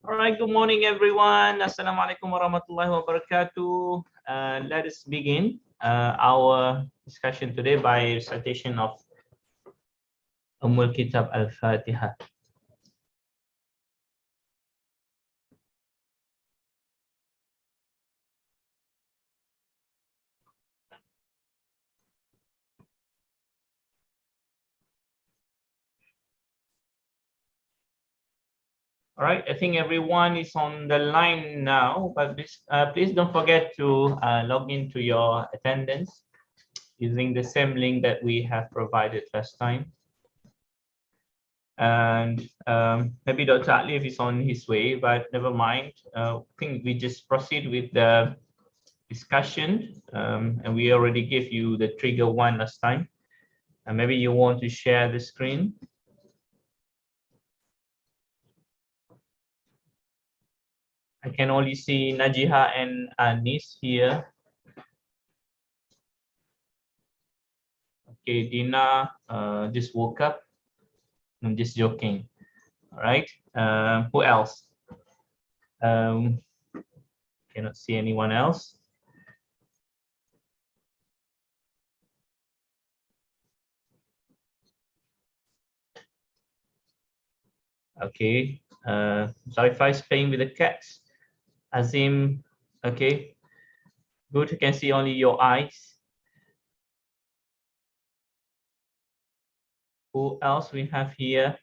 All right, good morning, everyone. Assalamualaikum warahmatullahi wabarakatuh. Let us begin our discussion today by recitation of Kitab Al-Fatiha. All right, I think everyone is on the line now, but please don't forget to log into your attendance using the same link that we have provided last time. And maybe Dr. Atlif is on his way, but never mind. I think we just proceed with the discussion, and we already gave you the trigger one last time. And maybe you want to share the screen. I can only see Najiha and Anis here. Okay, Dina just woke up. I'm just joking. All right. Who else? Cannot see anyone else. Okay. Zarifah is playing with the cats. Azim, okay. Good, you can see only your eyes. Who else we have here?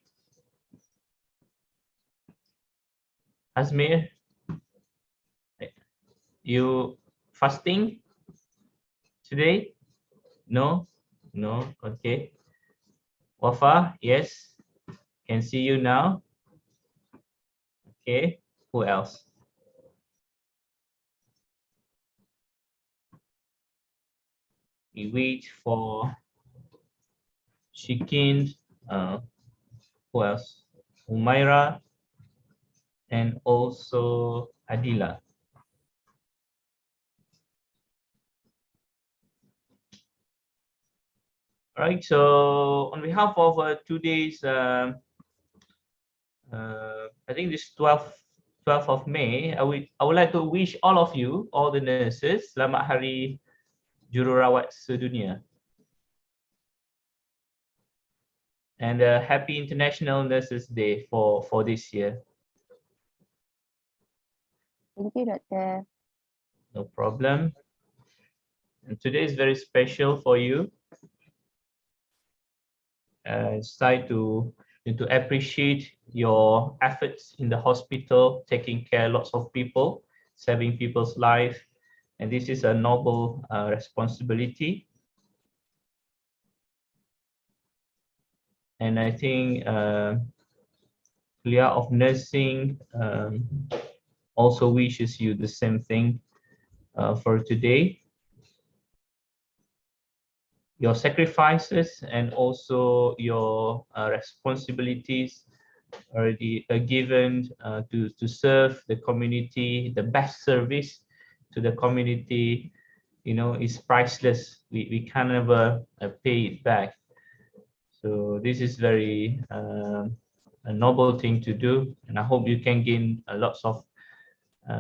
Azmir, you fasting today? No, no, okay. Wafa, yes, can see you now. Okay, who else? We wait for Shikin, who else? Umaira, and also Adila. All right, so on behalf of today's, I think this 12th of May, I would like to wish all of you, all the nurses, Selamat Hari Jururawat Sedunia. And happy International Nurses Day for this year. Thank you, Doctor. No problem. And today is very special for you. It's time to appreciate your efforts in the hospital, taking care lots of people, saving people's life, and this is a noble responsibility. And I think Kuliah of Nursing also wishes you the same thing for today. Your sacrifices and also your responsibilities already given to serve the community, the best service to the community, you know, is priceless. We can never pay it back. So this is very a noble thing to do, and I hope you can gain lots of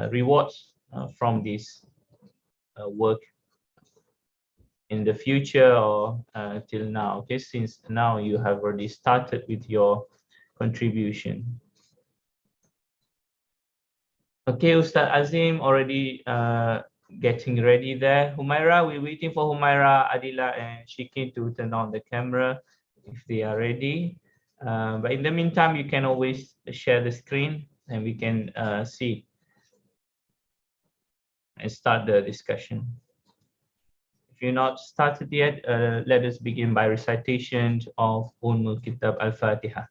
rewards from this work in the future or till now. Okay, since now you have already started with your contribution. Okay, Ustaz Azim already getting ready there. Humaira, we're waiting for Humaira, Adila, and Shikin to turn on the camera if they are ready. But in the meantime, you can always share the screen and we can see and start the discussion. If you're not started yet, let us begin by recitation of Kitab Al-Fatiha.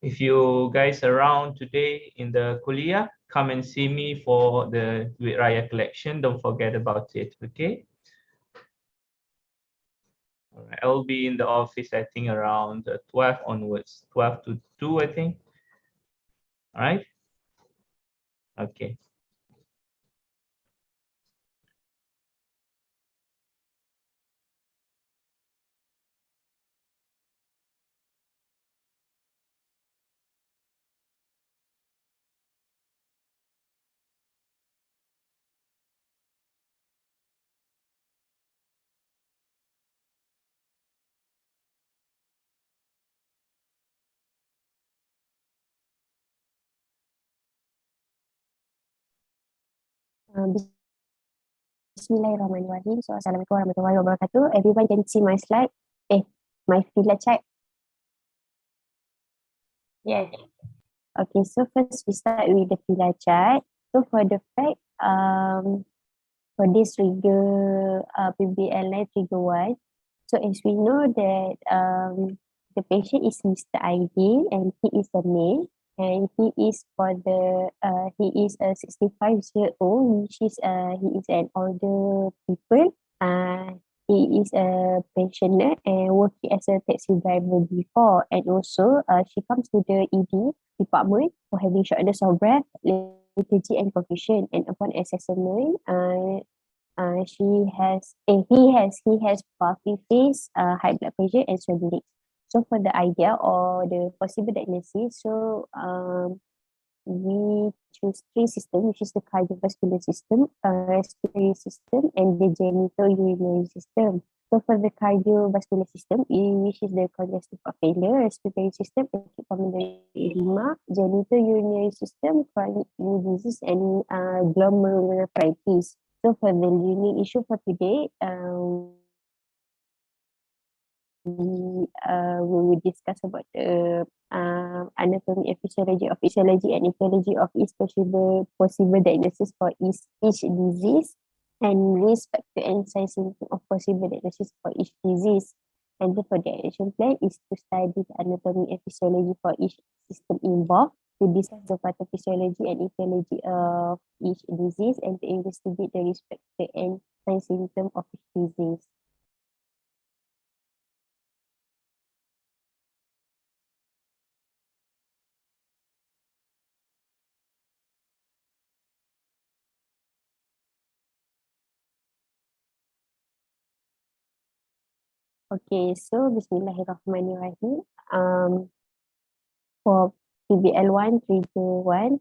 If you guys around today in the kuliah, come and see me for the Duit Raya collection. Don't forget about it, okay? All right, I'll be in the office, I think, around 12 onwards, 12 to 2, I think. All right? Okay. Bismillahirrahmanirrahim. So, Assalamualaikum warahmatullahi wabarakatuh. Everyone can see my slide. My filler chart. Yes. Okay, so first we start with the filler chart. So for the fact, for this trigger, PBL9 trigger 1. So as we know that the patient is Mr. ID and he is a male. And he is he is a 65-year-old, which is he is an older people. He is a pensioner and working as a taxi driver before, and also she comes to the ED department for having shortness of breath, lethargy and confusion. And upon assessment, he has puffy face, high blood pressure and swelling legs. So for the idea or the possible diagnosis, so we choose three systems, which is the cardiovascular system, respiratory system, and the genital urinary system. So for the cardiovascular system, which is the congestive heart failure, respiratory system, acute pulmonary edema, genital urinary system, chronic kidney disease, and glomerulonephritis. So for the learning issue for today, we will discuss about the anatomy and physiology of etiology and ecology of each possible diagnosis for each disease, and risk factor and signs symptom of possible diagnosis for each disease. And for the action plan is to study the anatomy and physiology for each system involved, to discuss the pathophysiology and etiology of each disease, and to investigate the risk factor and signs symptom of each disease. Okay, so Bismillahirrahmanirrahim. For PBL1 trigger 1,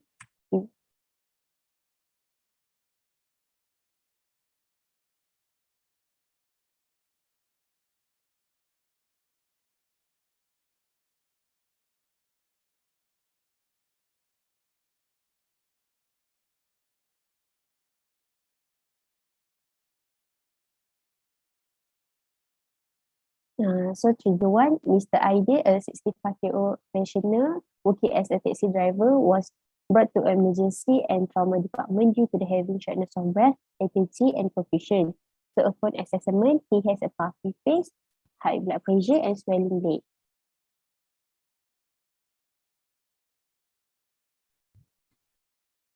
so trigger 1, Mr. Aide, a 65-year-old pensioner working as a taxi driver, was brought to emergency and trauma department due to the having shortness of breath, lethargy and confusion. So upon assessment, he has a puffy face, high blood pressure and swelling leg.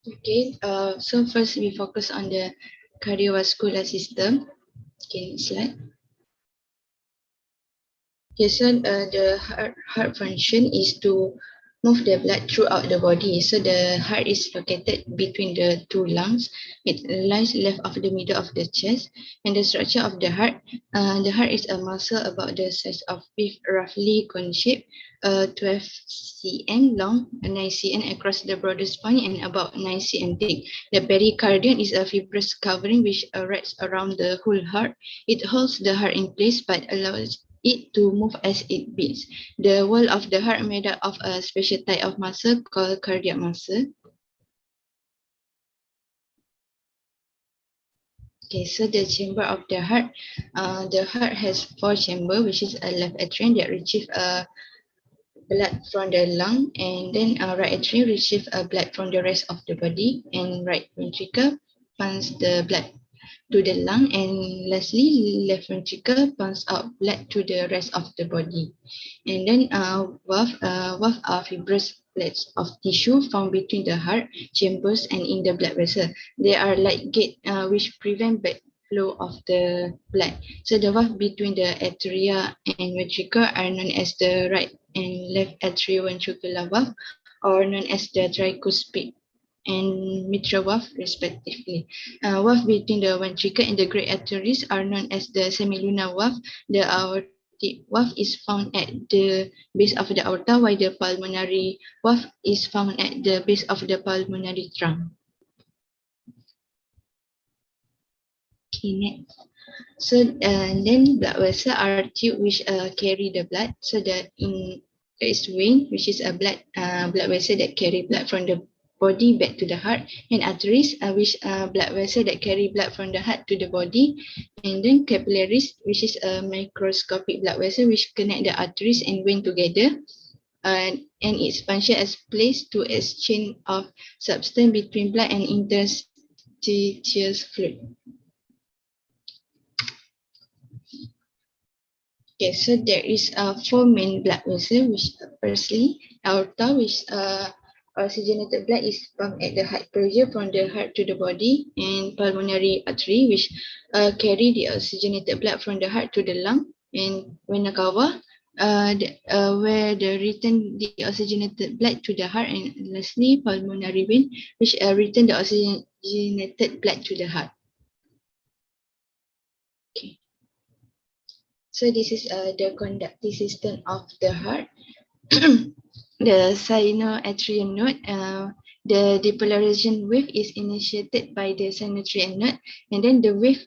Okay, so first we focus on the cardiovascular system. Okay, next slide. Okay, so the heart function is to move the blood throughout the body. So the heart is located between the two lungs. It lies left of the middle of the chest. And the structure of the heart is a muscle about the size of beef, roughly cone shape, 12 cm long, 9 cm across the broader spine, and about 9 cm thick. The pericardium is a fibrous covering which wraps around the whole heart. It holds the heart in place but allows it to move as it beats. The wall of the heart made up of a special type of muscle called cardiac muscle. Okay, so the chamber of the heart has 4 chambers, which is a left atrium that retrieves blood from the lung, and then right atrium retrieves blood from the rest of the body, and right ventricle pumps the blood to the lung, and lastly, left ventricle pumps out blood to the rest of the body. And then valve are fibrous plates of tissue found between the heart chambers and in the blood vessel. They are like gate which prevent bad flow of the blood. So the valve between the atria and ventricle are known as the right and left atrioventricular valve, or known as the tricuspid and mitral valve respectively. Valve between the ventricle and the great arteries are known as the semilunar valve. The aortic valve is found at the base of the aorta, while the pulmonary valve is found at the base of the pulmonary trunk. Okay, next. So then blood vessel are tube which carry the blood. So that there is vein, which is a blood vessel that carry blood from the body back to the heart, and arteries which blood vessel that carry blood from the heart to the body, and then capillaries, which is a microscopic blood vessel which connect the arteries and vein together, and its function as place to exchange of substance between blood and interstitial fluid. Okay, so there is four main blood vessels, which firstly, aorta, which oxygenated blood is pumped at the heart pressure from the heart to the body, and pulmonary artery, which carry the oxygenated blood from the heart to the lung, and vena cava, where the return the oxygenated blood to the heart, and lastly, pulmonary vein, which return the oxygenated blood to the heart. Okay. So this is the conductive system of the heart. The sinoatrial node, the depolarization wave is initiated by the sinoatrial node, and then the wave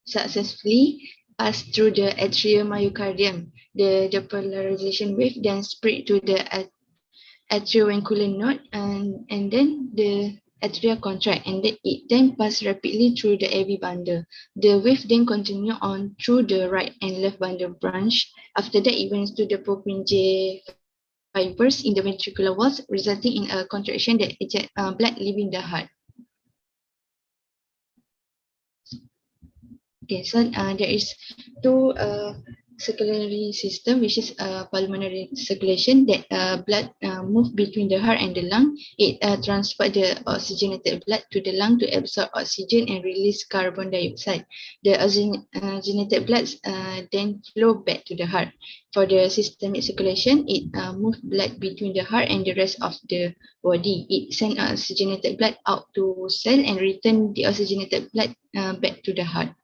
successfully pass through the atriomyocardium. The depolarization wave then spread to the atrioventricular node, and then the atria contract, and then it then pass rapidly through the AV bundle. The wave then continue on through the right and left bundle branch. After that, it went to the Purkinje fibers in the ventricular walls, resulting in a contraction that eject blood leaving the heart. Okay, so there is two circulatory system, which is pulmonary circulation, that blood move between the heart and the lung. It transfer the oxygenated blood to the lung to absorb oxygen and release carbon dioxide. The oxygenated blood then flow back to the heart. For the systemic circulation, it move blood between the heart and the rest of the body. It send oxygenated blood out to cell and return the oxygenated blood back to the heart.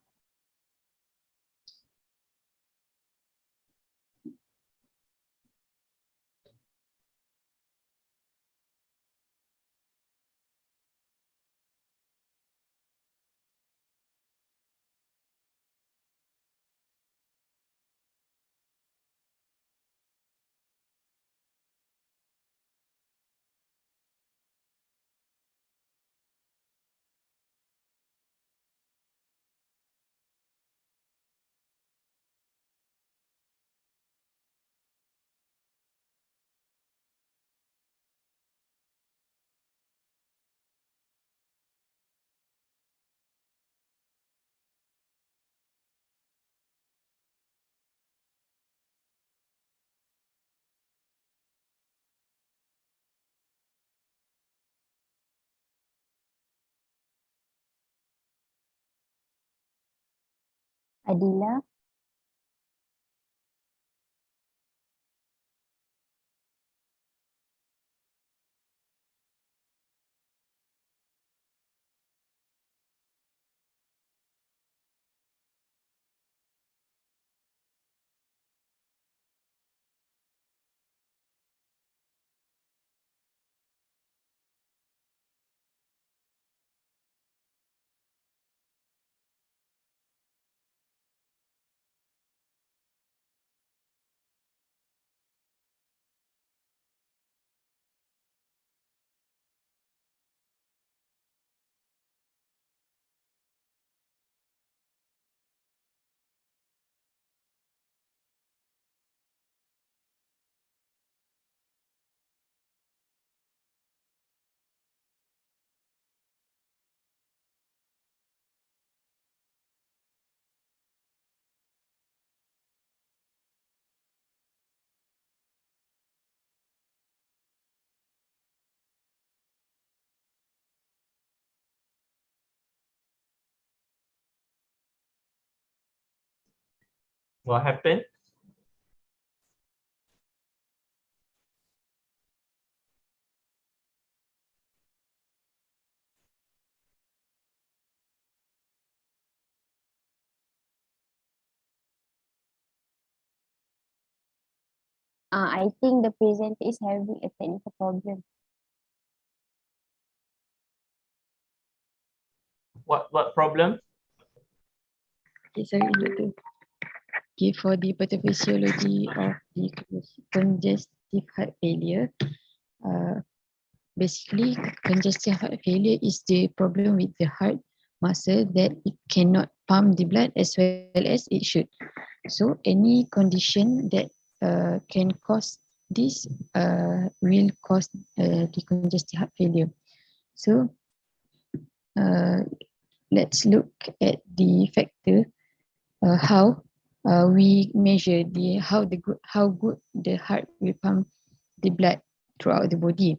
Adila. What happened? I think the presenter is having a technical problem. What problem? Okay, sorry, Doctor. Okay, for the pathophysiology of the congestive heart failure, basically congestive heart failure is the problem with the heart muscle that it cannot pump the blood as well as it should. So any condition that can cause this will cause the congestive heart failure. So let's look at the factor how we measure the how good the heart will pump the blood throughout the body.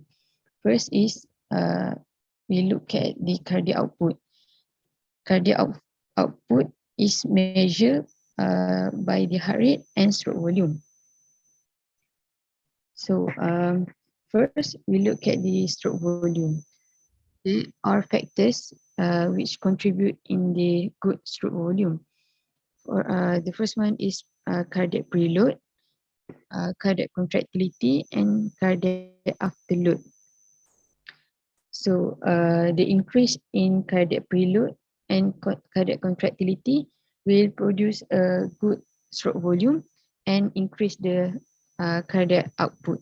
First is we look at the cardiac output. Output is measured by the heart rate and stroke volume. So first we look at the stroke volume. There are factors which contribute in the good stroke volume. For the first one is cardiac preload, cardiac contractility, and cardiac afterload. So the increase in cardiac preload and cardiac contractility will produce a good stroke volume and increase the cardiac output.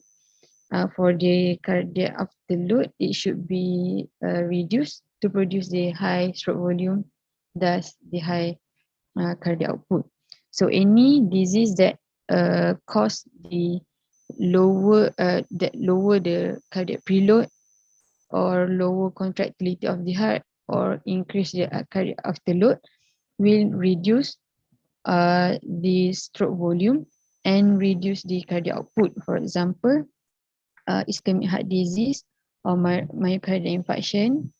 For the cardiac afterload, it should be reduced to produce the high stroke volume, thus the high cardiac output. So any disease that cause the lower the cardiac preload or lower contractility of the heart or increase the cardiac afterload will reduce the stroke volume and reduce the cardiac output. For example, ischemic heart disease or myocardial infarction,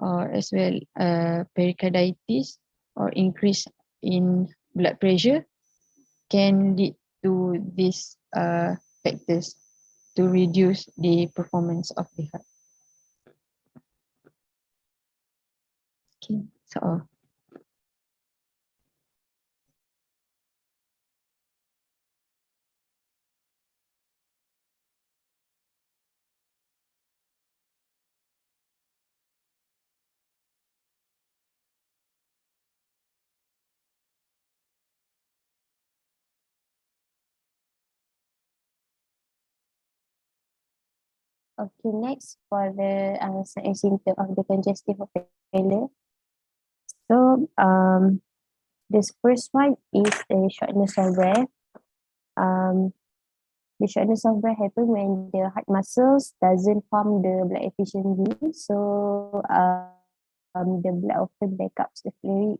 or as well pericarditis or increase in blood pressure can lead to these factors to reduce the performance of the heart. Okay, so Okay, next for the sign and symptom of the congestive heart failure. So this first one is the shortness of breath. The shortness of breath happen when the heart muscles doesn't pump the blood efficiently. So the blood often backups the fluid,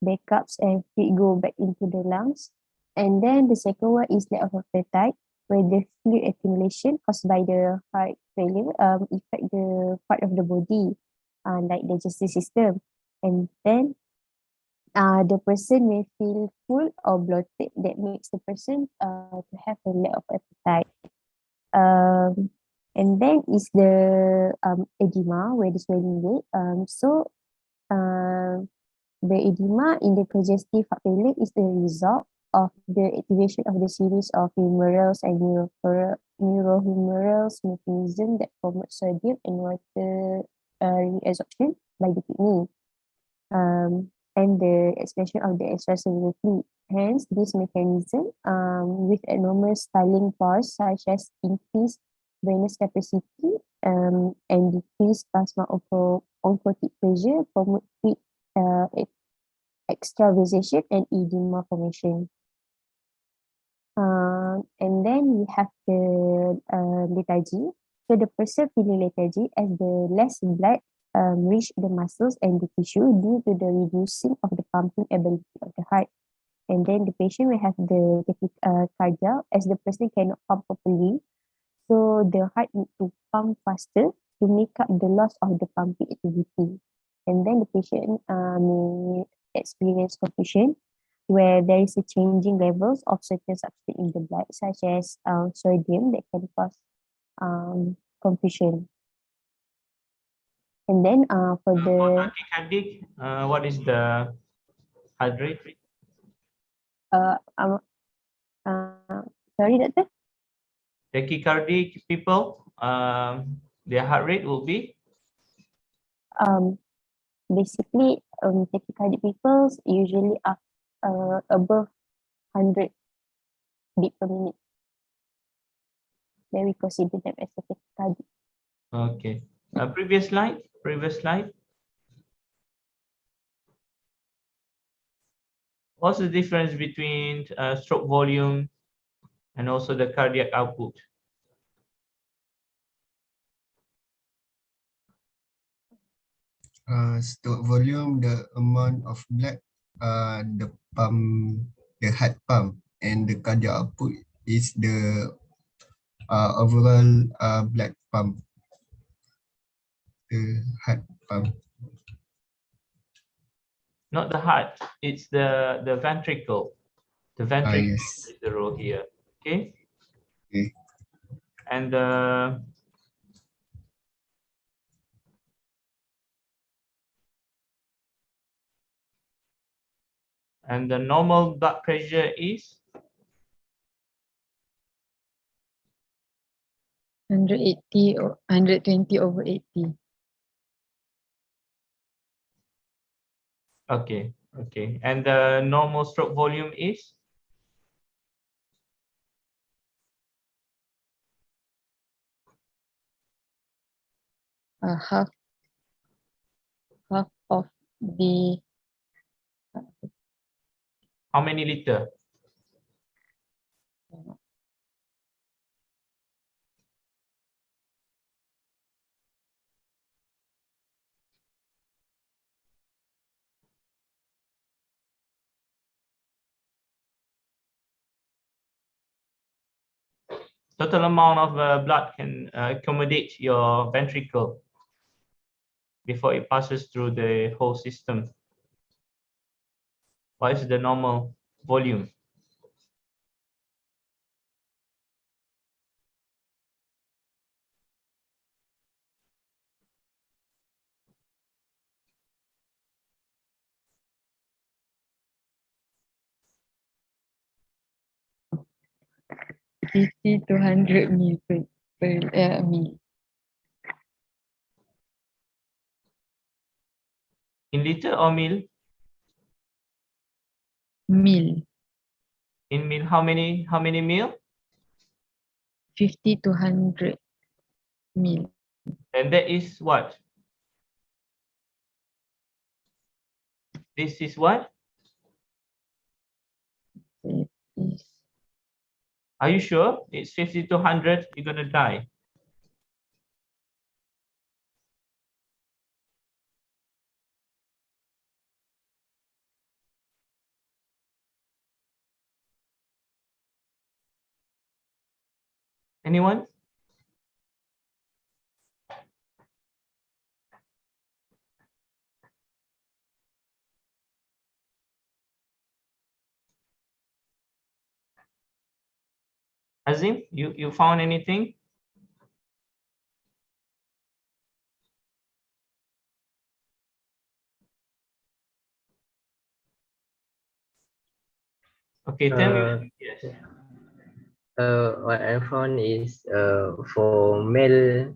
backups and fluid go back into the lungs. And then the second one is lack of appetite, where the fluid accumulation caused by the heart failure affect the part of the body, like digestive system. And then the person may feel full or bloated that makes the person to have a lack of appetite. And then is the edema, where the swelling rate. So the edema in the congestive heart failure is the result of the activation of the series of humerals and neurohumerals mechanism that promote sodium and water reabsorption by the kidney. And the expansion of the extracellular fluid. Hence, this mechanism with enormous styling pores such as increased venous capacity and decreased plasma oncotic pressure promote extravasation and edema formation. And then we have the lethargy. So the person feeling lethargy as the less blood reach the muscles and the tissue due to the reducing of the pumping ability of the heart. And then the patient will have the tachycardia as the person cannot pump properly. So the heart need to pump faster to make up the loss of the pumping activity. And then the patient may experience confusion where there is a changing levels of certain substance in the blood, such as sodium, that can cause confusion. And then for For the tachycardic, what is the heart rate? sorry, doctor. Tachycardic people, their heart rate will be Basically, tachycardic people usually are above 100 beat per minute. Then we consider them as a tachycardic. okay. Previous slide. What's the difference between stroke volume and also the cardiac output? Stroke volume, the amount of blood the heart pump, and the cardiac output is the overall blood pump, the heart pump. Not the heart, it's the ventricle. The ventricle Yes. is the row here. Okay. Okay. And the normal blood pressure is 180 or 120 over 80. okay. And the normal stroke volume is Half of the how many liter? Total amount of blood can accommodate your ventricle before it passes through the whole system. What is the normal volume? $50 to 100 mil per mil. In liter or mil? Mil. In mil, how many mil? 50 to 100 mil. And that is what? This is what? That is Are you sure? It's 50 to 100, you're gonna die. Anyone? Azim, you found anything? Okay, tell me. Yes. What I found is for male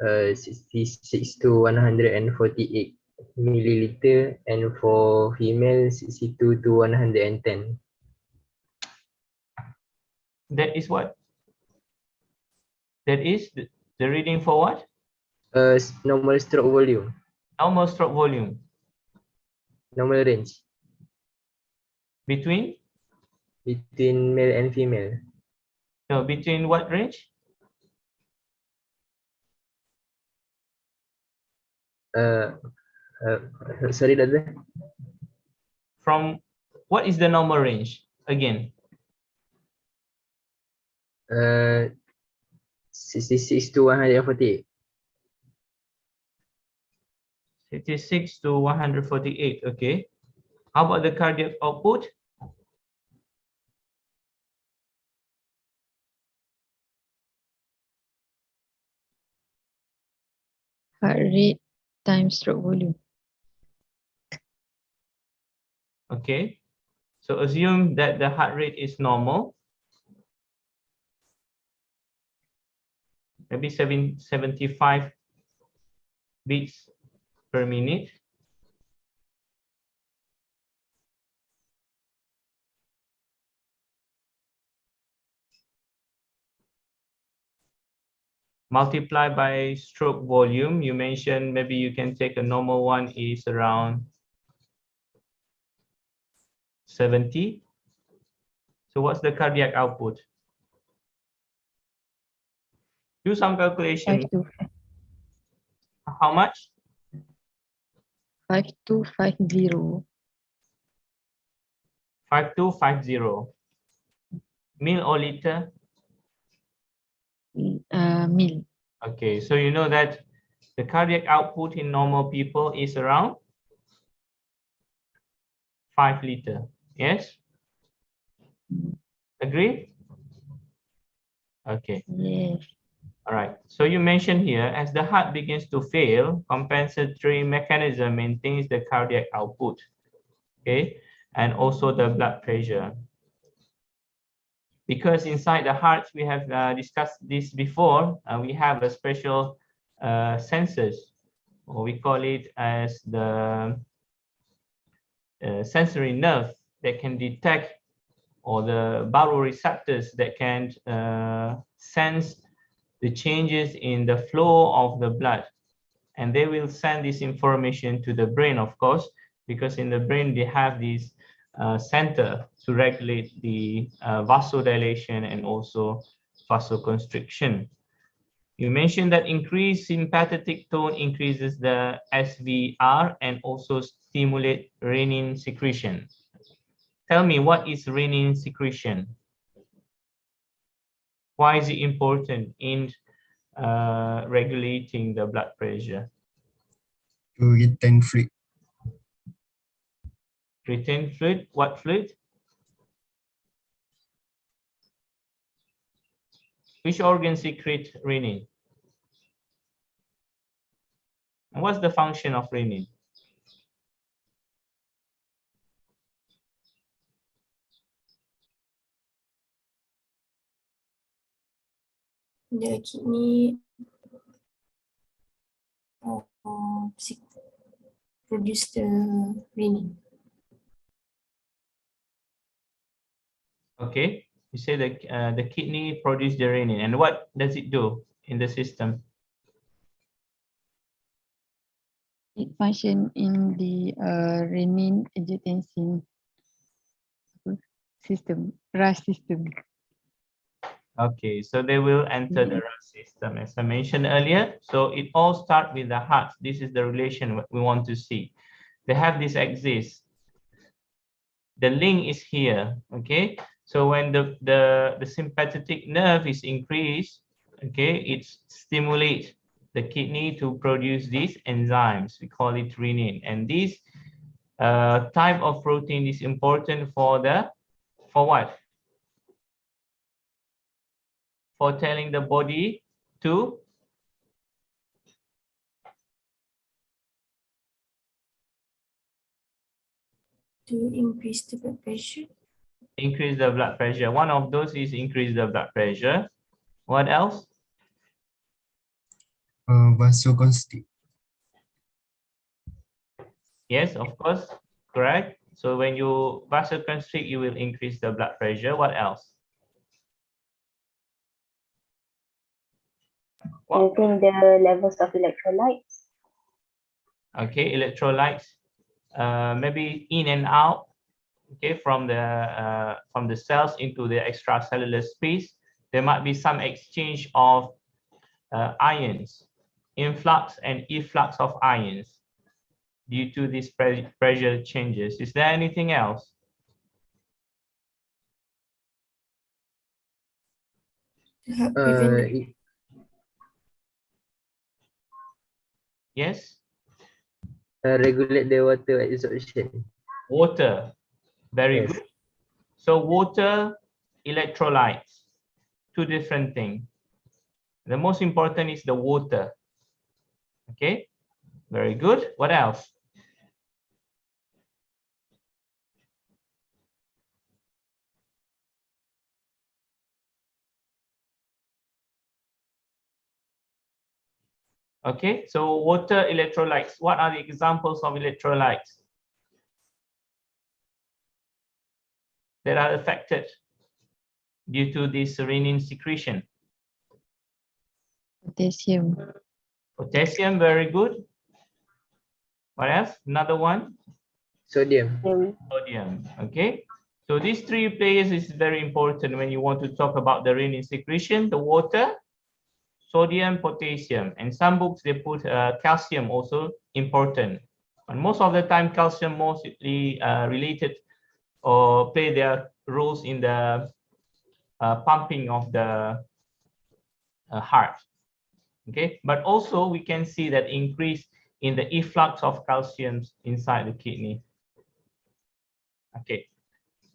66 to 148 milliliter, and for female 62 to 110. That is what? That is the reading for what? Normal stroke volume, Normal stroke volume. normal range Between? between male and female. No, between what range? Sorry, doctor. From what is the normal range? Again, 66 to 148. 56 to 148. Okay. How about the cardiac output? Heart rate times stroke volume. Okay, so assume that the heart rate is normal, maybe 75 beats per minute. Multiply by stroke volume. You mentioned maybe you can take a normal one is around 70. So what's the cardiac output? Do some calculation. 5250. How much? 5250. 5250. Mil or liter? Mil. Okay, so you know that the cardiac output in normal people is around 5 liter. Yes? Agree? Okay. Yes. All right. So you mentioned here, as the heart begins to fail, compensatory mechanism maintains the cardiac output. Okay, and also the blood pressure. Because inside the heart, we have discussed this before, we have a special sensors, or we call it as the sensory nerve that can detect, or the baroreceptors that can sense the changes in the flow of the blood. And they will send this information to the brain, of course, because in the brain they have this center to regulate the vasodilation and also vasoconstriction. You mentioned that increased sympathetic tone increases the SVR and also stimulate renin secretion. Tell me, what is renin secretion? Why is it important in regulating the blood pressure? To retain fluid. Retain fluid? What fluid? Which organ secrete renin? And what's the function of renin? The kidney produce the renin. Okay, you say the kidney produce the renin, and what does it do in the system? It function in the renin angiotensin system, RAS system. Okay, so they will enter the RAS system, as I mentioned earlier. So it all starts with the heart. This is the relation we want to see. They have this axis. The link is here. Okay, so when the sympathetic nerve is increased, okay, it stimulates the kidney to produce these enzymes. We call it renin, and this type of protein is important for what? For telling the body to increase the blood pressure. Increase the blood pressure. One of those is increase the blood pressure. What else? Vasoconstrict. Yes, of course, correct. So when you vasoconstrict, you will increase the blood pressure. What else? Increasing the levels of electrolytes. Okay, electrolytes, maybe in and out, okay, from the cells into the extracellular space. There might be some exchange of ions, influx and efflux of ions due to these pressure changes. Is there anything else? Yes? Regulate the water absorption. Water, very good. So water, electrolytes, two different things. The most important is the water. Okay, very good. What else? Okay, so water electrolytes. What are the examples of electrolytes that are affected due to this renin secretion? Potassium. Potassium, very good. What else? Another one? Sodium. Sodium. Okay, so these three players is very important when you want to talk about the renin secretion: the water, sodium, potassium, and some books they put calcium also important. And most of the time, calcium mostly related or play their roles in the pumping of the heart. Okay, but also we can see that increase in the efflux of calcium inside the kidney. Okay,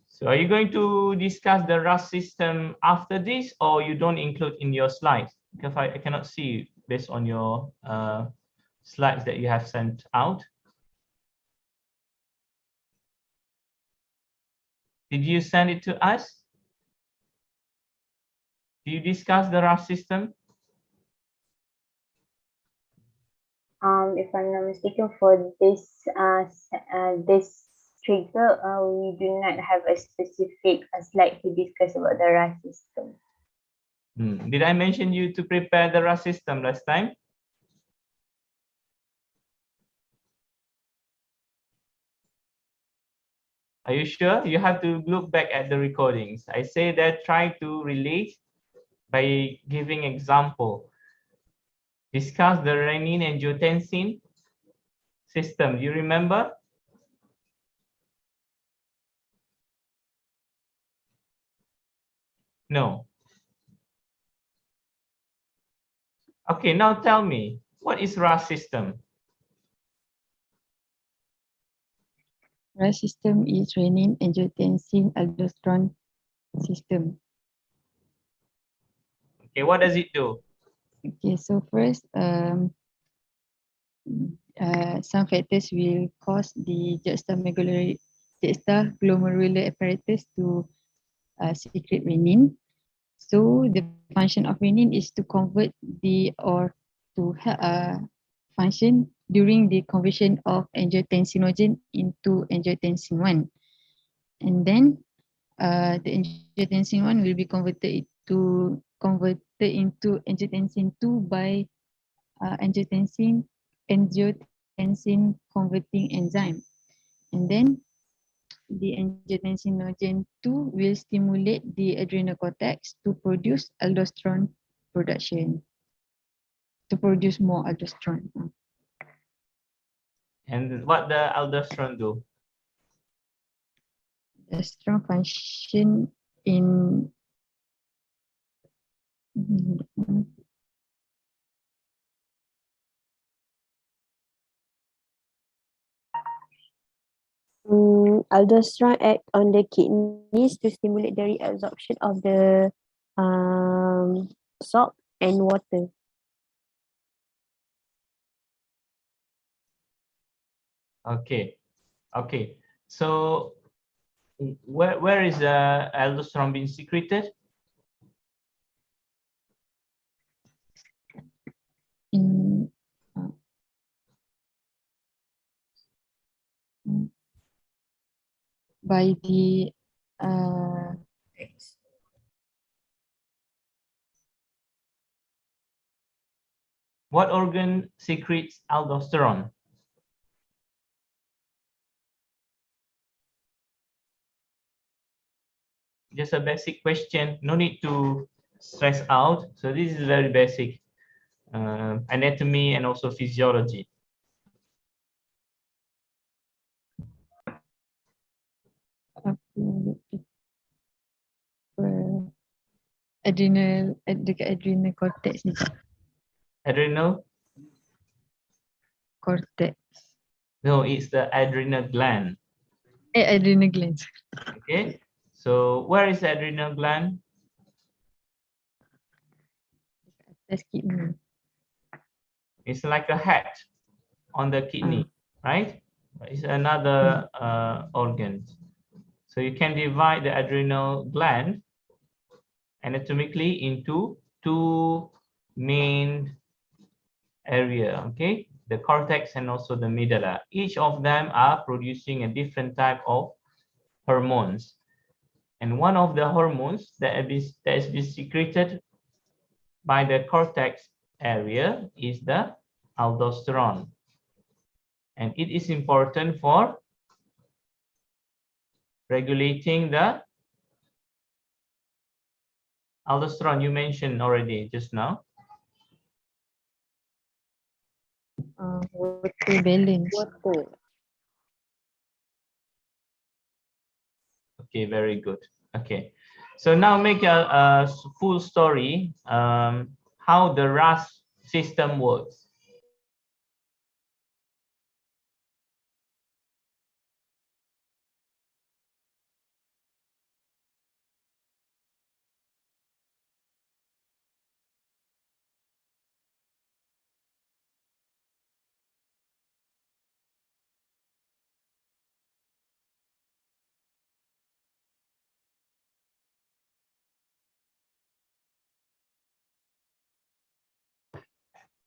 so are you going to discuss the RAS system after this, or you don't include in your slides? Because I cannot see based on your slides that you have sent out. Did you send it to us? Do you discuss the RAS system? If I'm not mistaken, for this this trigger, we do not have a specific slide to discuss about the RAS system. Did I mention you to prepare the RAS system last time? Are you sure? You have to look back at the recordings. I say that try to relate by giving example. Discuss the renin-angiotensin system. Do you remember? No. Okay, now tell me, what is RAS system? RAS system is renin angiotensin aldosterone system. Okay, what does it do? Okay, so first, some factors will cause the juxtaglomerular apparatus to secrete renin. So the function of renin is to convert function during the conversion of angiotensinogen into angiotensin 1. And then the angiotensin 1 will be converted into angiotensin 2 by angiotensin converting enzyme. And then the angiotensinogen 2 will stimulate the adrenal cortex to produce aldosterone production, to produce more aldosterone. And what the aldosterone do? Aldosterone function in Aldosterone act on the kidneys to stimulate the reabsorption of the salt and water. Okay, okay. So where is the aldosterone being secreted? in by the What organ secretes aldosterone? Just a basic question, no need to stress out. So this is very basic anatomy and also physiology. dekat adrenal cortex ni. Adrenal? Cortex. No, it's the adrenal gland. Adrenal gland. Okay, so where is the adrenal gland? Atas kidney. It's like a hat on the kidney, right? It's another organ. So you can divide the adrenal gland anatomically into two main area, okay? The cortex and also the medulla. Each of them are producing a different type of hormones. And one of the hormones that has been secreted by the cortex area is the aldosterone. And it is important for regulating the aldosterone you mentioned already just now. Water balance. Water. Okay, very good. Okay, so now make a full story how the RAS system works.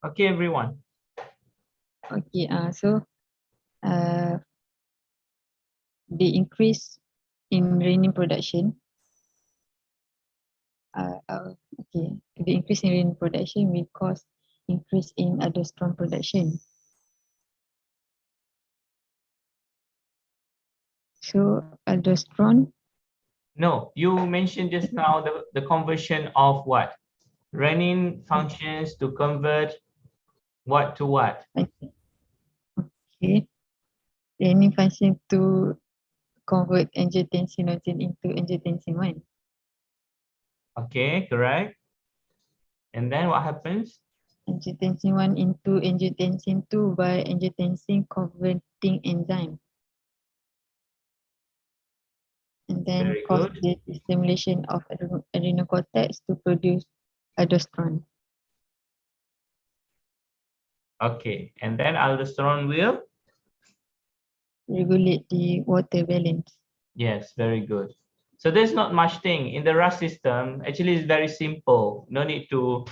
Okay, everyone. Okay, so the increase in renin production. Okay, the increase in renin production will cause increase in aldosterone production. So aldosterone. No, you mentioned just now the conversion of what? Renin functions to convert what to what? Okay, renin function to convert angiotensinogen into angiotensin 1. Okay, correct. And then what happens? Angiotensin 1 into angiotensin 2 by angiotensin converting enzyme. And then Very cause good. the stimulation of adrenal cortex to produce aldosterone. Okay, and then aldosterone will? Regulate the water balance. Yes, very good. So there's not much thing in the RAS system. Actually, it's very simple. No need to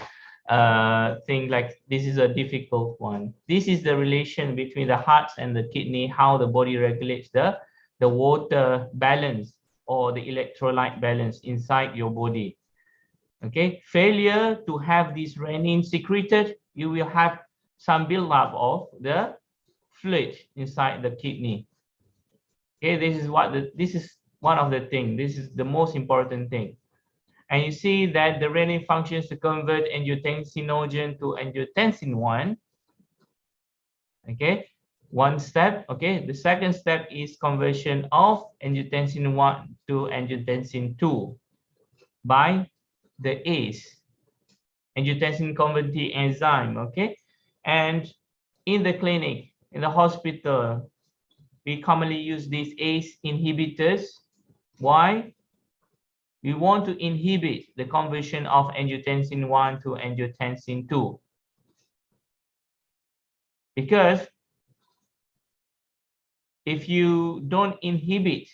think like this is a difficult one. This is the relation between the heart and the kidney, how the body regulates the water balance or the electrolyte balance inside your body. Okay, failure to have this renin secreted, you will have some buildup of the fluid inside the kidney. Okay, this is one of the things. This is the most important thing. And you see that the renin functions to convert angiotensinogen to angiotensin 1. Okay, one step. Okay, the second step is conversion of angiotensin 1 to angiotensin 2 by the ACE, angiotensin converting enzyme. Okay, and in the clinic, in the hospital, we commonly use these ACE inhibitors. Why? We want to inhibit the conversion of angiotensin 1 to angiotensin 2. Because if you don't inhibit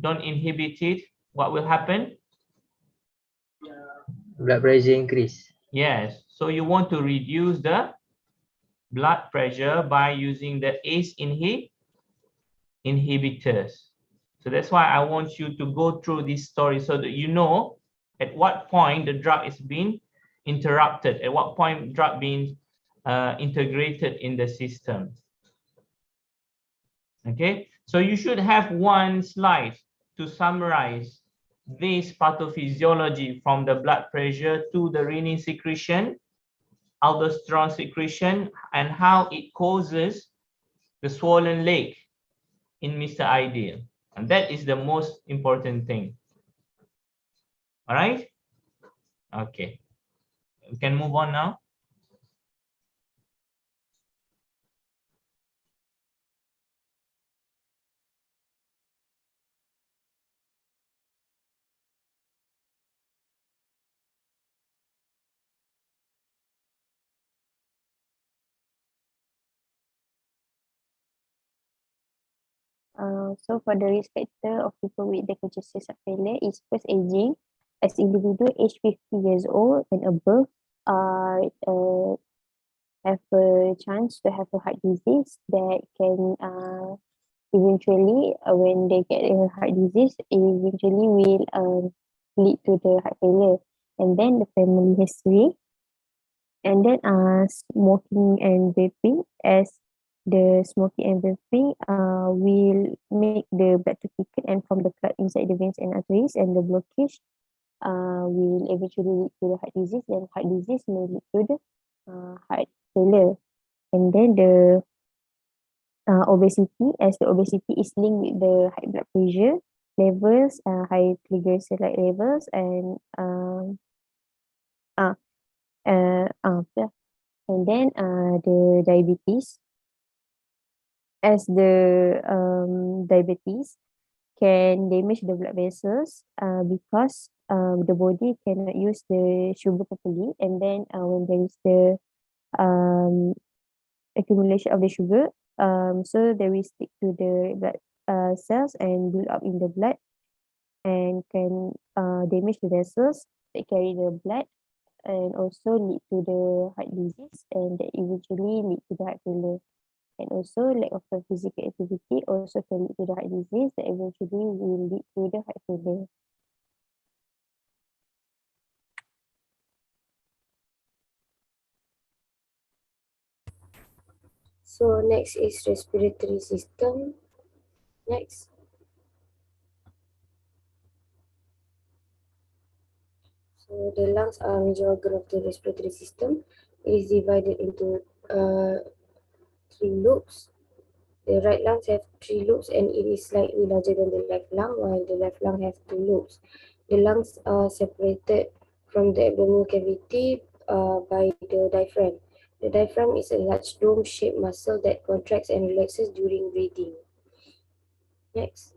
it, what will happen? Blood pressure increase. Yes, so you want to reduce the blood pressure by using the ACE inhibitors. So that's why I want you to go through this story so that you know at what point the drug is being interrupted, at what point drug being integrated in the system. Okay, so you should have one slide to summarize this pathophysiology from the blood pressure to the renin secretion, aldosterone secretion, and how it causes the swollen leg in Mr. Ideal. And that is the most important thing. All right? Okay. We can move on now. So for the risk factor of people with the congestive heart failure is first aging. As individual aged 50 years old and above have a chance to have a heart disease that can eventually when they get a heart disease eventually will lead to the heart failure. And then the family history, and then smoking and vaping, as the smoking and vaping will make the blood to thicken and form the clot inside the veins and arteries, and the blockage will eventually lead to the heart disease, and heart disease may lead to the heart failure. And then the obesity, as the obesity is linked with the high blood pressure levels, high triglyceride levels, and yeah. And then the diabetes, as the diabetes can damage the blood vessels because the body cannot use the sugar properly, and then when there is the um, accumulation of the sugar, so they will stick to the blood cells and build up in the blood and can damage the vessels that carry the blood, and also lead to the heart disease, and that eventually lead to the heart failure. And also lack of the physical activity also can lead to the heart disease that eventually will lead to the heart failure. So next is respiratory system. Next. So the lungs are a major organ of the respiratory system. It is divided into three lobes. The right lungs have three lobes and it is slightly larger than the left lung, while the left lung has two lobes. The lungs are separated from the abdominal cavity by the diaphragm. The diaphragm is a large dome-shaped muscle that contracts and relaxes during breathing. Next.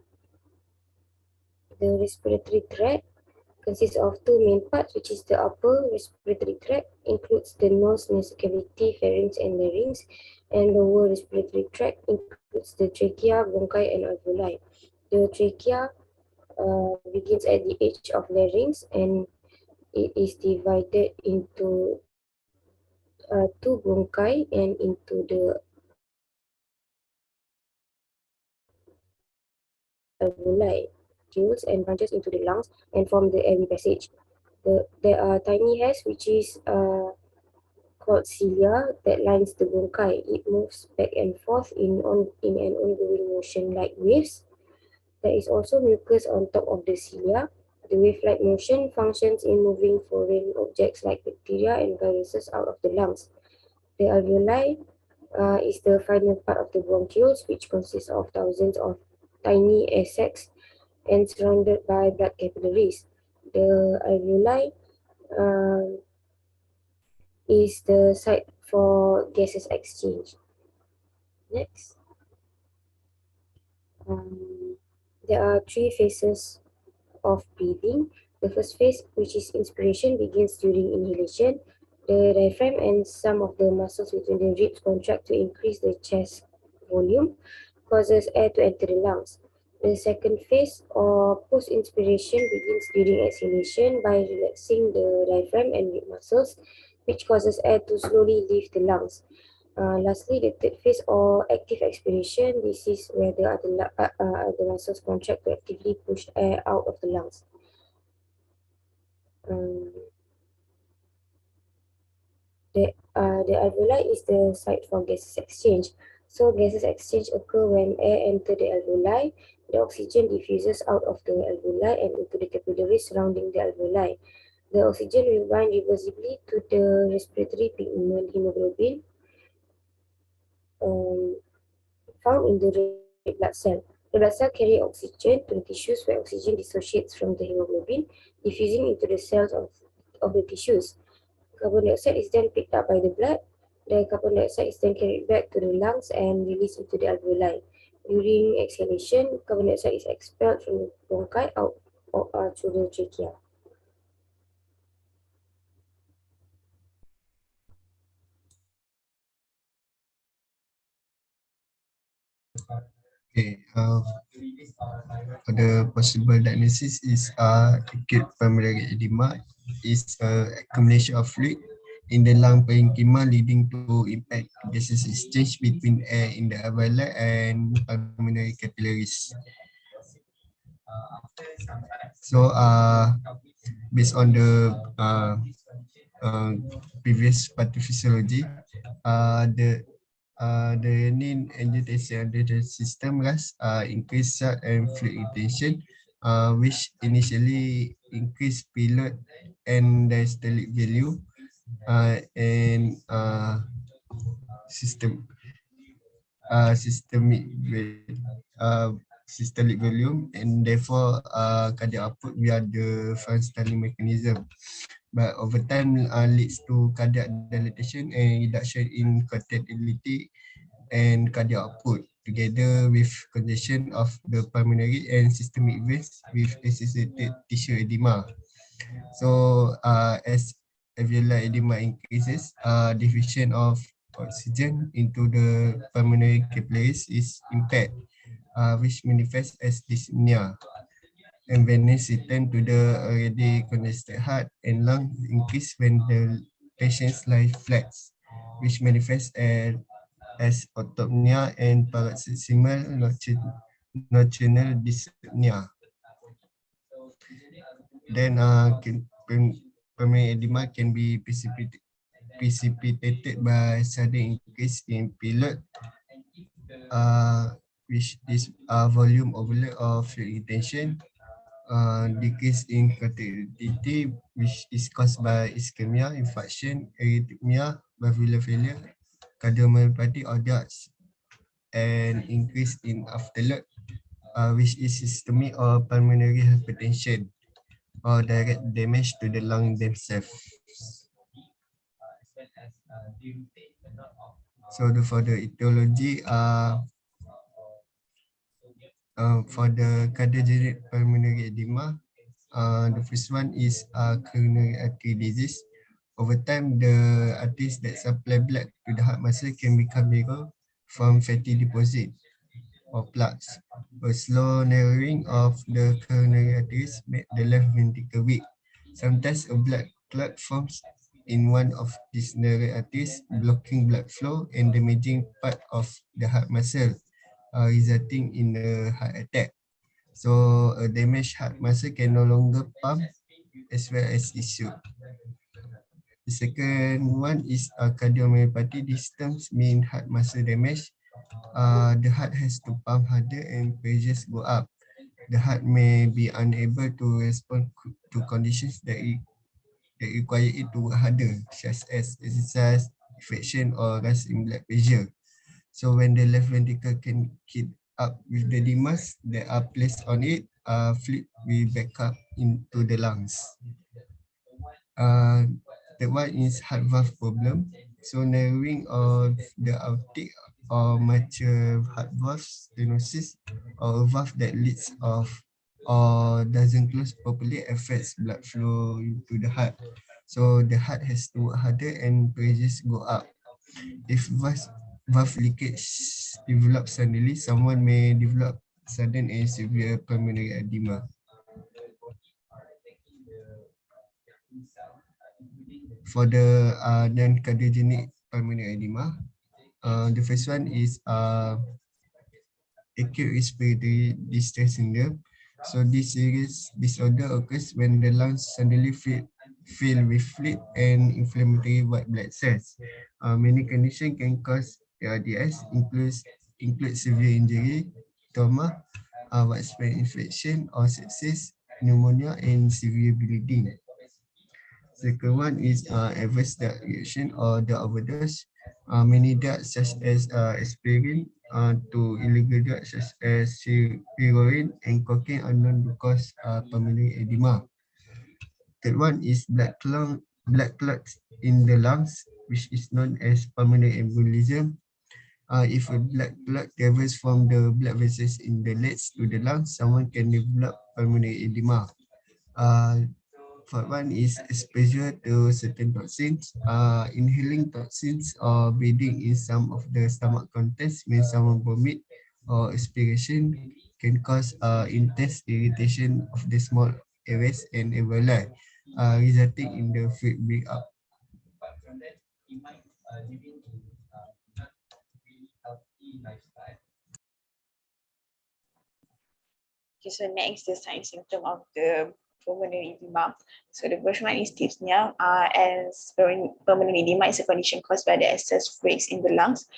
The respiratory tract consists of two main parts, which is the upper respiratory tract, includes the nose, nasal cavity, pharynx, and larynx, and lower respiratory tract includes the trachea, bronchi, and alveoli. The trachea begins at the edge of larynx, and it is divided into two bronchi and into the alveoli, tubules, and branches into the lungs and form the airway passage. There are tiny hairs, which is called cilia, that lines the bronchi. It moves back and forth in an ongoing motion like waves. There is also mucus on top of the cilia. The wave-like motion functions in moving foreign objects like bacteria and viruses out of the lungs. The alveoli is the final part of the bronchioles, which consists of thousands of tiny air sacs and surrounded by blood capillaries. The alveoli is the site for gases exchange. Next. There are three phases of breathing. The first phase, which is inspiration, begins during inhalation. The diaphragm and some of the muscles between the ribs contract to increase the chest volume, causes air to enter the lungs. The second phase, or post-inspiration, begins during exhalation by relaxing the diaphragm and rib muscles, which causes air to slowly leave the lungs. Lastly, the third phase, or active expiration, this is where the other muscles contract to actively push air out of the lungs. The alveoli is the site for gases exchange. So gases exchange occur when air enters the alveoli. The oxygen diffuses out of the alveoli and into the capillaries surrounding the alveoli. The oxygen will bind reversibly to the respiratory pigment hemoglobin found in the red blood cell. The blood cell carry oxygen to the tissues where oxygen dissociates from the hemoglobin, diffusing into the cells of the tissues. Carbon dioxide is then picked up by the blood. The carbon dioxide is then carried back to the lungs and released into the alveoli. During exhalation, carbon dioxide is expelled from the bronchi out through the trachea. Okay. For the possible diagnosis is acute pulmonary edema is accumulation of fluid in the lung parenchyma leading to impact gases exchange between air in the alveoli and pulmonary capillaries. So based on the previous pathophysiology, the renal agenesis system has increased salt and fluid retention, which initially increased payload and diastolic value and system systemic systolic volume, and therefore cardiac output via the fast-stalling mechanism. But over time leads to cardiac dilatation and reduction in contractility and cardiac output, together with congestion of the pulmonary and systemic veins with associated tissue edema. So as alveolar edema increases, diffusion of oxygen into the pulmonary capillaries is impaired, which manifests as dyspnea. And venous return to the already congested heart and lung increase when the patients lie flat, which manifests as autopnea and paroxysmal nocturnal dyspnea. Then pulmonary edema can be precipitated by sudden increase in payload, which is volume overload of fluid retention, decrease in contractility, which is caused by ischemia, infarction, arrhythmia, valvular failure, cardiomyopathy or DARTs, and increase in afterload, which is systemic or pulmonary hypertension or direct damage to the lung themselves. So for the etiology, for the cardiogenic pulmonary edema, the first one is coronary artery disease. Over time, the arteries that supply blood to the heart muscle can become narrow from fatty deposit or plaques. A slow narrowing of the coronary arteries make the left ventricle weak. Sometimes a blood clot forms in one of these narrow arteries, blocking blood flow and damaging part of the heart muscle, resulting in a heart attack. So a damaged heart muscle can no longer pump as well as it should. The second one is cardiomyopathy. These terms mean heart muscle damage. The heart has to pump harder and pressures go up. The heart may be unable to respond to conditions that require it to work harder, such as exercise, infection, or rise in blood pressure. So when the left ventricle can keep up with the demands that are placed on it, fluid will back up into the lungs. The one is heart valve problem. So narrowing of the aortic or mature heart valve stenosis, or a valve that leads off or doesn't close properly, affects blood flow into the heart. So the heart has to work harder and pressures go up. If valve leakage develops suddenly, someone may develop sudden and severe pulmonary edema. For the non-cardiogenic pulmonary edema, the first one is acute respiratory distress syndrome. So this serious disorder occurs when the lungs suddenly fill with fluid and inflammatory white blood cells. Many conditions can cause ARDS, include severe injury, trauma, widespread infection or sepsis, pneumonia, and severe bleeding. Second one is adverse drug reaction or drug overdose. Many drugs such as aspirin to illegal drugs such as heroin and cocaine are known to cause pulmonary edema. Third one is blood clots in the lungs, which is known as pulmonary embolism. If a blood clot travels from the blood vessels in the legs to the lungs, someone can develop pulmonary edema. Fourth one is exposure to certain toxins. Inhaling toxins or breathing in some of the stomach contents when someone vomit or aspiration can cause intense irritation of the small areas and alveoli, resulting in the fluid build-up. Okay, so next, the sign symptom of the pulmonary edema. So the first one is dyspnea, as pulmonary edema is a condition caused by the excess fluids in the lungs.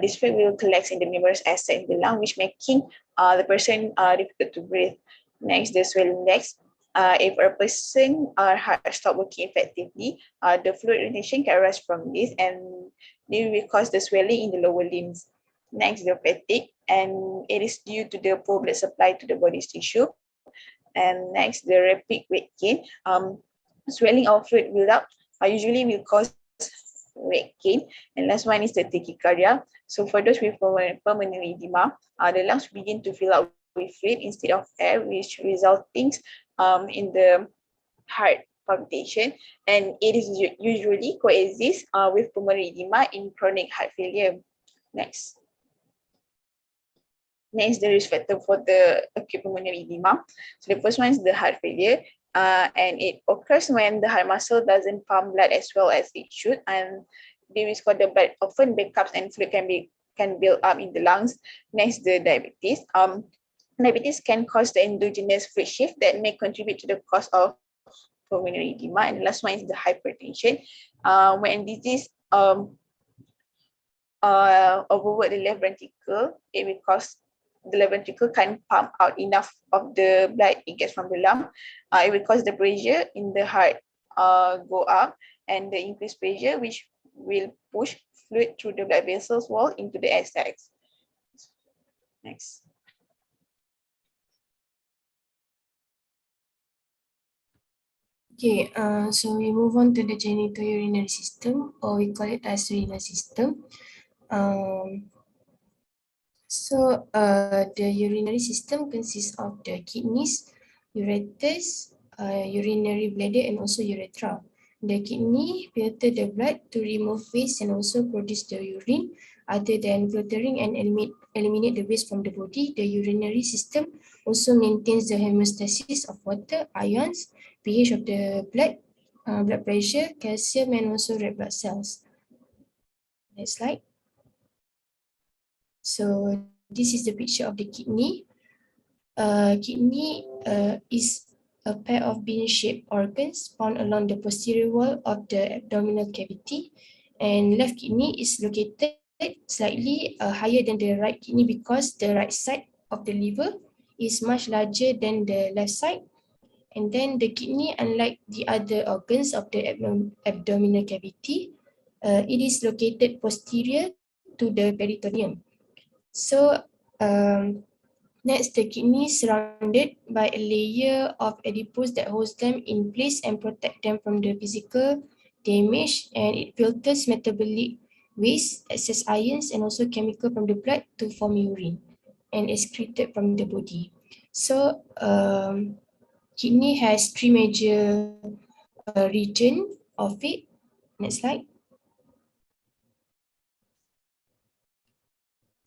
This fluid will collect in the numerous assets in the lung, which making the person difficult to breathe. Next, the swelling legs. If a person heart stop working effectively, the fluid retention can arise from this, and this will cause the swelling in the lower limbs. Next, the fatigue, and it is due to the poor blood supply to the body's tissue. And next, the rapid weight gain. Swelling of fluid buildup usually will cause weight gain. And last one is the tachycardia. So for those with pulmonary edema, the lungs begin to fill up with fluid instead of air, which resulting in the heart palpitation, and it is usually coexist with pulmonary edema in chronic heart failure. Next. Next, the risk factor for the acute pulmonary edema. So the first one is the heart failure, and it occurs when the heart muscle doesn't pump blood as well as it should, and the risk of the blood often backups and fluid can build up in the lungs. Next, the diabetes. Diabetes can cause the endogenous fluid shift that may contribute to the cause of pulmonary edema. And the last one is the hypertension. When disease overwork the left ventricle, it will cause the left ventricle can't pump out enough of the blood it gets from the lung. It will cause the pressure in the heart go up, and the increased pressure which will push fluid through the blood vessels wall into the air sacs. Next. Okay, so we move on to the genitourinary system, or we call it as renal system. The urinary system consists of the kidneys, ureters, urinary bladder, and also urethra. The kidney filter the blood to remove waste and also produce the urine. Other than filtering and eliminate the waste from the body, the urinary system also maintains the homeostasis of water, ions, pH of the blood, blood pressure, calcium, and also red blood cells. Next slide. So this is the picture of the kidney. Kidney is a pair of bean-shaped organs found along the posterior wall of the abdominal cavity, and left kidney is located slightly higher than the right kidney because the right side of the liver is much larger than the left side. And then the kidney, unlike the other organs of the abdominal cavity, it is located posterior to the peritoneum. So next, the kidney is surrounded by a layer of adipose that holds them in place and protect them from the physical damage, and it filters metabolic waste, excess ions, and also chemical from the blood to form urine and excreted from the body. So kidney has three major regions of it. Next slide.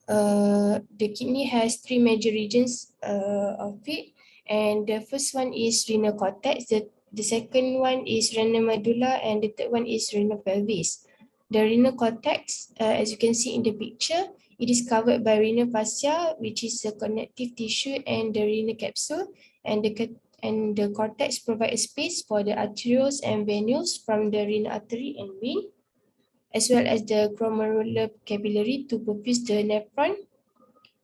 The kidney has three major regions of it, and the first one is renal cortex, the second one is renal medulla, and the third one is renal pelvis. The renal cortex, as you can see in the picture, it is covered by renal fascia, which is the connective tissue, and the renal capsule, and the cortex provides a space for the arterioles and venules from the renal artery and vein, as well as the glomerular capillary to perfuse the nephron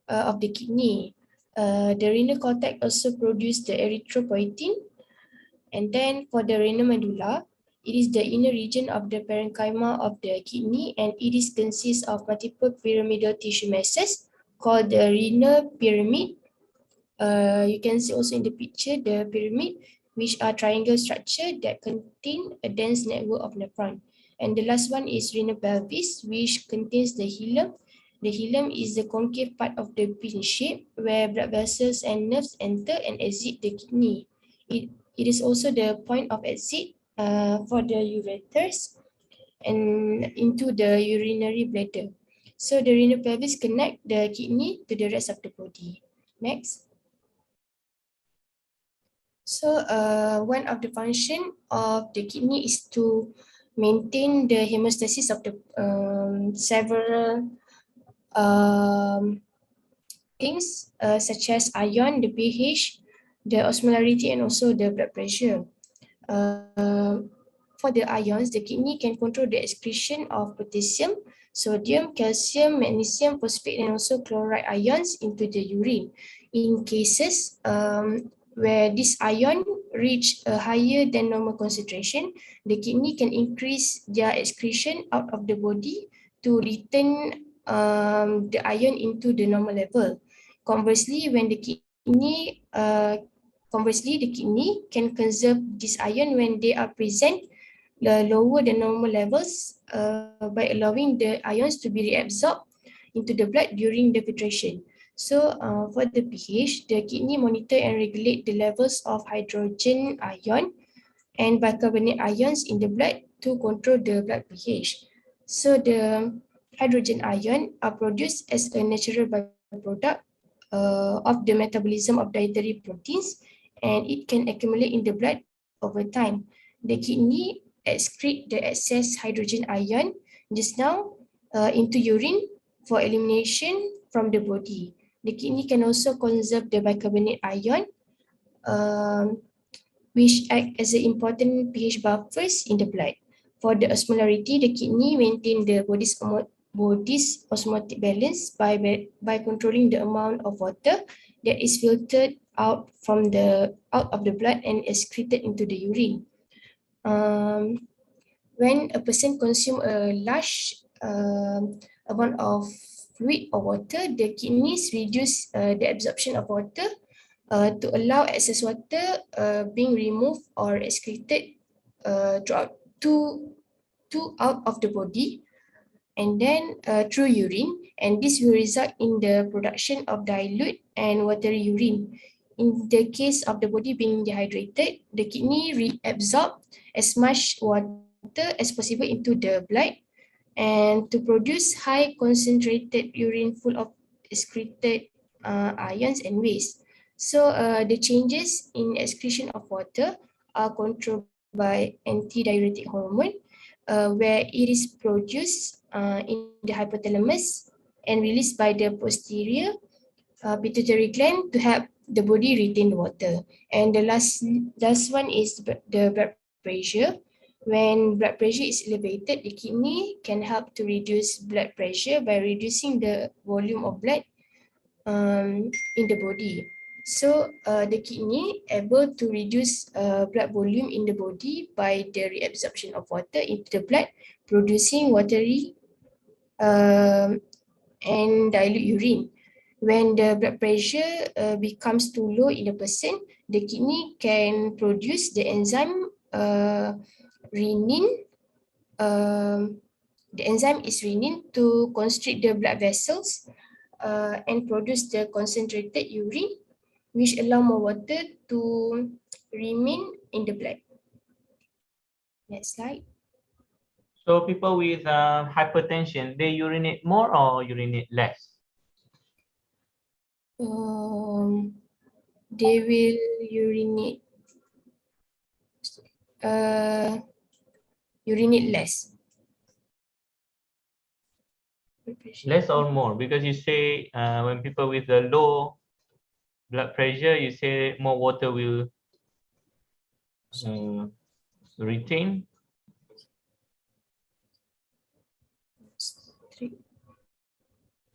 of the kidney. The renal cortex also produces the erythropoietin. And then for the renal medulla, it is the inner region of the parenchyma of the kidney, and it is consists of multiple pyramidal tissue masses called the renal pyramid. You can see also in the picture the pyramid, which are triangle structure that contain a dense network of nephron. And the last one is renal pelvis, which contains the hilum. The hilum is the concave part of the bean shape where blood vessels and nerves enter and exit the kidney. It is also the point of exit for the ureters and into the urinary bladder. So the renal pelvis connect the kidney to the rest of the body. Next. So one of the function of the kidney is to maintain the hemostasis of the several things such as ion, the pH, the osmolarity, and also the blood pressure. For the ions, the kidney can control the excretion of potassium, sodium, calcium, magnesium, phosphate, and also chloride ions into the urine. In cases where this ion reach a higher than normal concentration, the kidney can increase their excretion out of the body to return the ion into the normal level. Conversely, the kidney can conserve this ion when they are present lower than normal levels by allowing the ions to be reabsorbed into the blood during the filtration. So for the pH, the kidney monitor and regulate the levels of hydrogen ion and bicarbonate ions in the blood to control the blood pH. So the hydrogen ion are produced as a natural byproduct of the metabolism of dietary proteins, and it can accumulate in the blood over time. The kidney excrete the excess hydrogen ion just now into urine for elimination from the body. The kidney can also conserve the bicarbonate ion, which act as an important pH buffers in the blood. For the osmolarity, the kidney maintain the body's osmotic balance by controlling the amount of water that is filtered out of the blood and excreted into the urine. When a person consumes a large amount of fluid or water, the kidneys reduce the absorption of water to allow excess water being removed or excreted throughout out of the body, and then through urine, and this will result in the production of dilute and watery urine. In the case of the body being dehydrated, the kidney reabsorb as much water as possible into the blood and to produce high concentrated urine full of excreted ions and waste. So the changes in excretion of water are controlled by antidiuretic hormone, where it is produced in the hypothalamus and released by the posterior pituitary gland to help the body retain the water. And the last one is the blood pressure. When blood pressure is elevated, the kidney can help to reduce blood pressure by reducing the volume of blood in the body. So the kidney able to reduce blood volume in the body by the reabsorption of water into the blood, producing watery and dilute urine. When the blood pressure becomes too low in a person, the kidney can produce the enzyme renin. The enzyme is renin to constrict the blood vessels and produce the concentrated urine, which allow more water to remain in the blood. Next slide. So people with hypertension, they urinate more or urinate less? They will urinate less. Less or more? Because you say when people with a low blood pressure, you say more water will retain.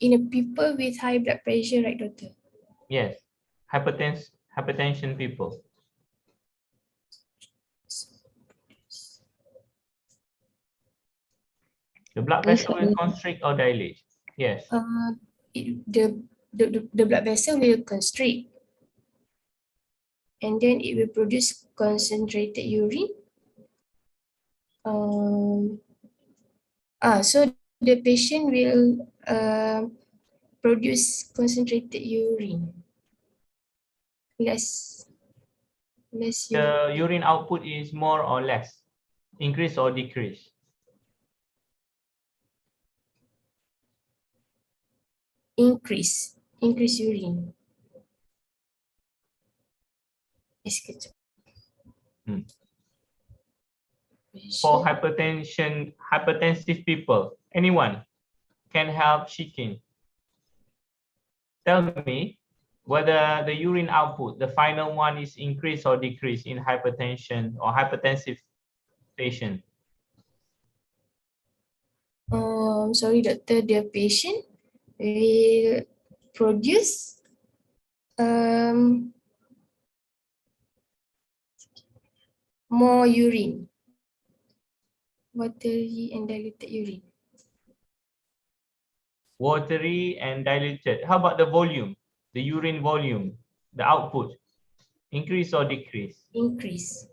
In a people with high blood pressure, right, doctor? Yes, hypertension people. The blood vessel will constrict or dilate. Yes. The blood vessel will constrict, and then it will produce concentrated urine. So the patient will produce concentrated urine. Less The urine output is more or less, increase or decrease? increase urine. Sekejap. For hypertensive people, anyone can help Shikin. Tell me whether the urine output, the final one, is increased or decreased in hypertension or hypertensive patient. Sorry, doctor, the patient will produce more urine, watery and diluted urine. Watery and diluted. How about the volume, the urine volume, the output, increase or decrease? Increase.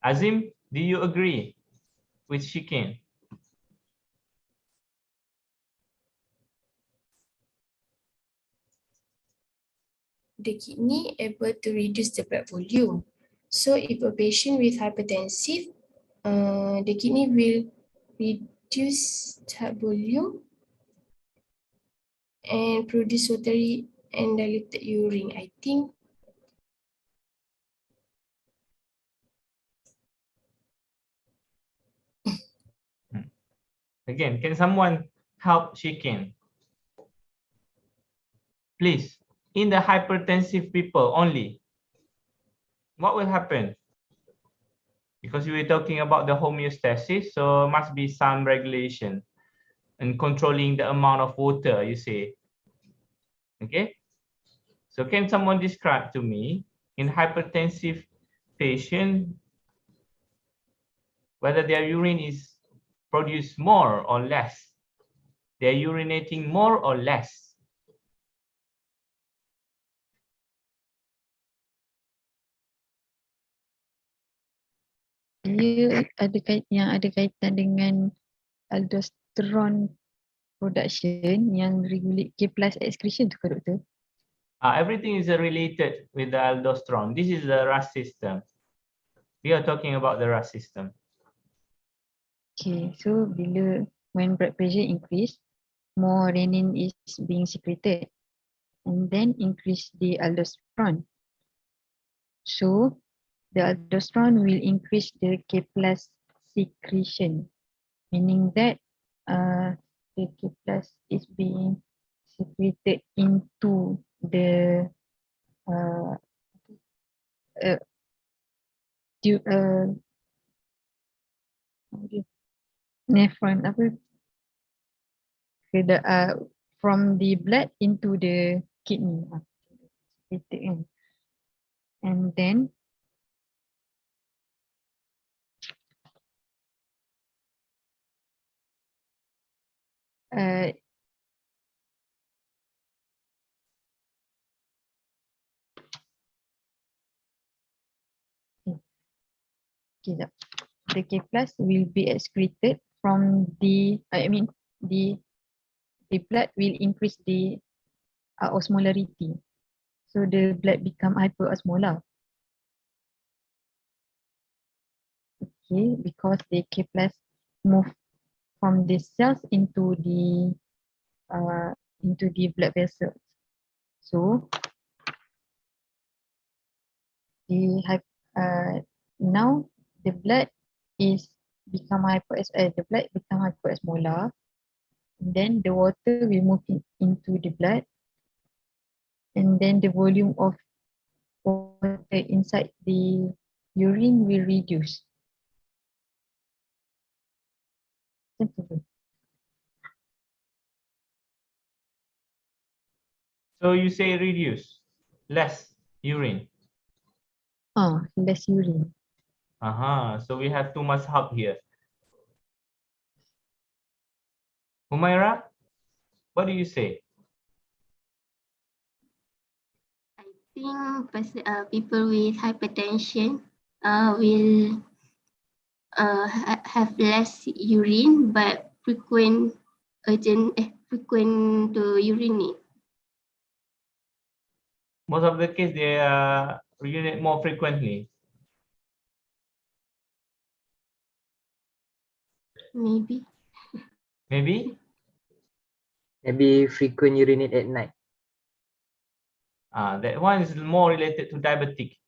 Azim, do you agree with Shikin? The kidney able to reduce the blood volume. So if a patient with hypertensive, the kidney will reduce blood volume and produce watery and diluted urine. I think Again, can someone help Shikin? Please, in the hypertensive people only, what will happen? Because we were talking about the homeostasis, so must be some regulation and controlling the amount of water, you say. Okay, so can someone describe to me in hypertensive patient whether their urine is produced more or less? They're urinating more or less? Dia ada kaitan dengan aldosterone production yang regulate K plus excretion tu ke doktor? Everything is related with the aldosterone. This is the RAS system. We are talking about the RAS system. Okay, so when blood pressure increase, more renin is being secreted and then increase the aldosterone. So the aldosterone will increase the K plus secretion, meaning that the K plus is being secreted into the nephron from the blood into the kidney. And then the K plus will be excreted from the blood will increase the osmolarity. So the blood become hyperosmolar. Okay, because the K plus move from the cells into the blood vessels. So now the blood become hyperosmolar. Then the water will move into the blood, and then the volume of water inside the urine will reduce. So you say reduce, less urine. Less urine. So we have too much help here. Humaira, what do you say? I think people with hypertension will have less urine but frequent to urinate. Most of the case they urinate more frequently. Maybe. Maybe? Maybe frequent urinate at night. That one is more related to diabetic.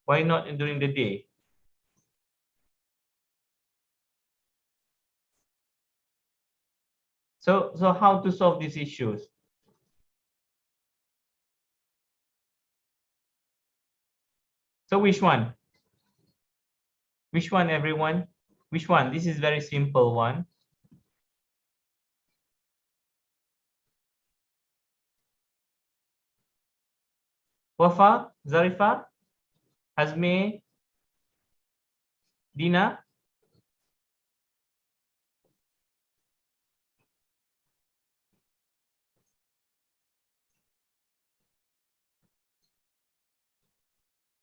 Why not during the day? So how to solve these issues? So which one? Which one, everyone? Which one? This is very simple one. Wafa, Zarifa, Azmi, Dina.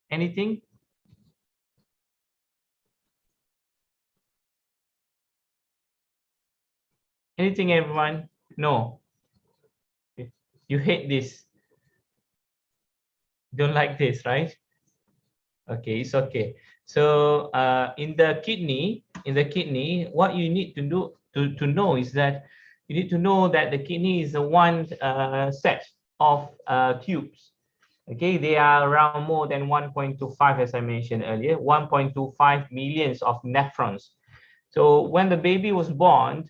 Anything? Anything, everyone? No. You hate this. Don't like this, right? Okay, it's okay. So in the kidney, what you need to do to know is that you need to know that the kidney is a one set of tubes. Okay, they are around more than 1.25, as I mentioned earlier, 1.25 millions of nephrons. So when the baby was born,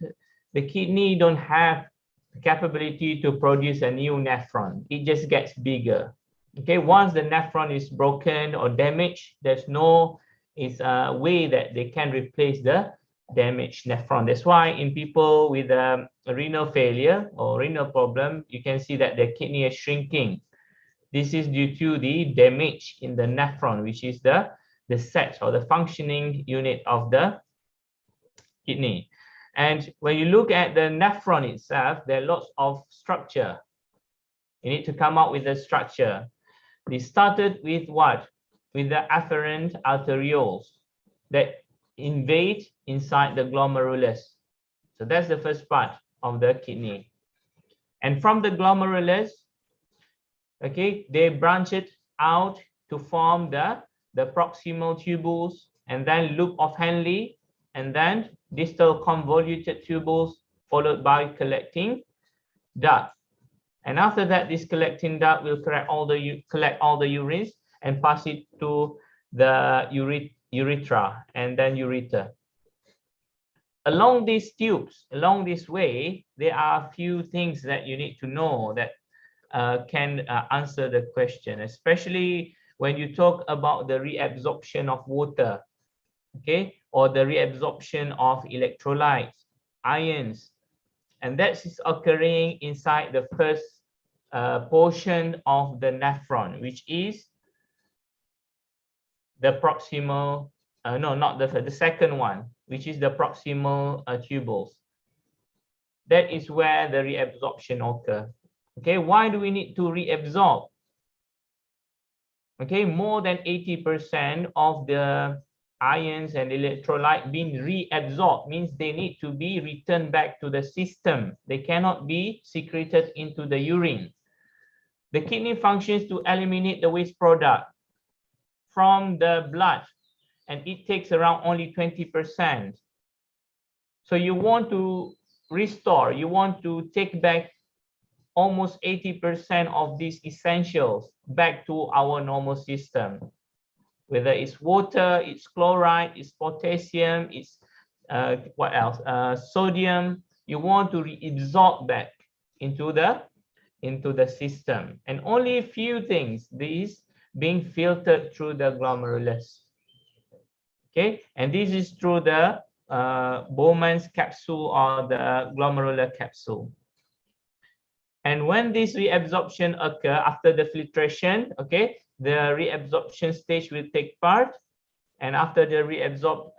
the kidney don't have the capability to produce a new nephron. It just gets bigger. Okay, once the nephron is broken or damaged, there's no way that they can replace the damaged nephron. That's why in people with renal failure or renal problem, you can see that their kidney is shrinking. This is due to the damage in the nephron, which is the set or the functioning unit of the kidney. And when you look at the nephron itself, there are lots of structure. You need to come up with a structure. They started with what? With the afferent arterioles that invade inside the glomerulus. So that's the first part of the kidney. And from the glomerulus, okay, they branch it out to form the proximal tubules, and then loop of Henle, and then distal convoluted tubules, followed by collecting duct. And after that, this collecting duct will collect all the urines and pass it to the urethra and then ureter. Along these tubes, along this way, there are a few things that you need to know that can answer the question, especially when you talk about the reabsorption of water, okay, or the reabsorption of electrolytes, ions, and that is occurring inside the first portion of the nephron, which is the proximal, no, not the second one, which is the proximal tubules. That is where the reabsorption occurs. Okay, why do we need to reabsorb? Okay, more than 80% of the ions and electrolyte being reabsorbed means they need to be returned back to the system. They cannot be secreted into the urine. The kidney functions to eliminate the waste product from the blood, and it takes around only 20%. So you want to restore, you want to take back almost 80% of these essentials back to our normal system. Whether it's water, it's chloride, it's potassium, it's what else? Sodium. You want to reabsorb back into the system, and only a few things these being filtered through the glomerulus. Okay, and this is through the Bowman's capsule or the glomerular capsule. And when this reabsorption occur after the filtration, okay, the reabsorption stage will take part. And after they reabsorb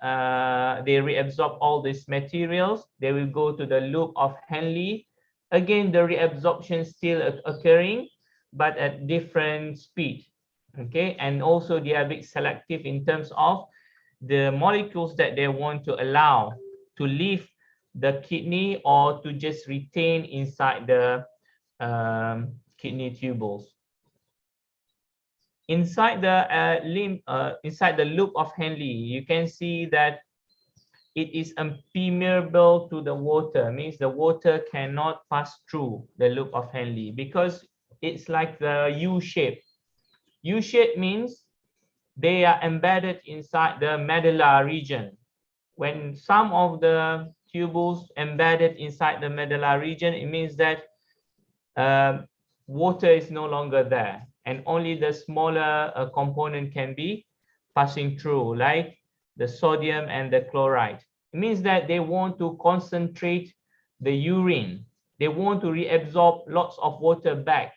all these materials, they will go to the loop of Henle. Again, the reabsorption still occurring, but at different speed. Okay, and also they are a bit selective in terms of the molecules that they want to allow to leave the kidney or to just retain inside the kidney tubules. inside the inside the loop of Henle, you can see that it is impermeable to the water, means the water cannot pass through the loop of Henle because it's like the U shape. U shape means they are embedded inside the medulla region. When some of the tubules embedded inside the medulla region, it means that water is no longer there and only the smaller component can be passing through, like the sodium and the chloride. It means that they want to concentrate the urine. They want to reabsorb lots of water back.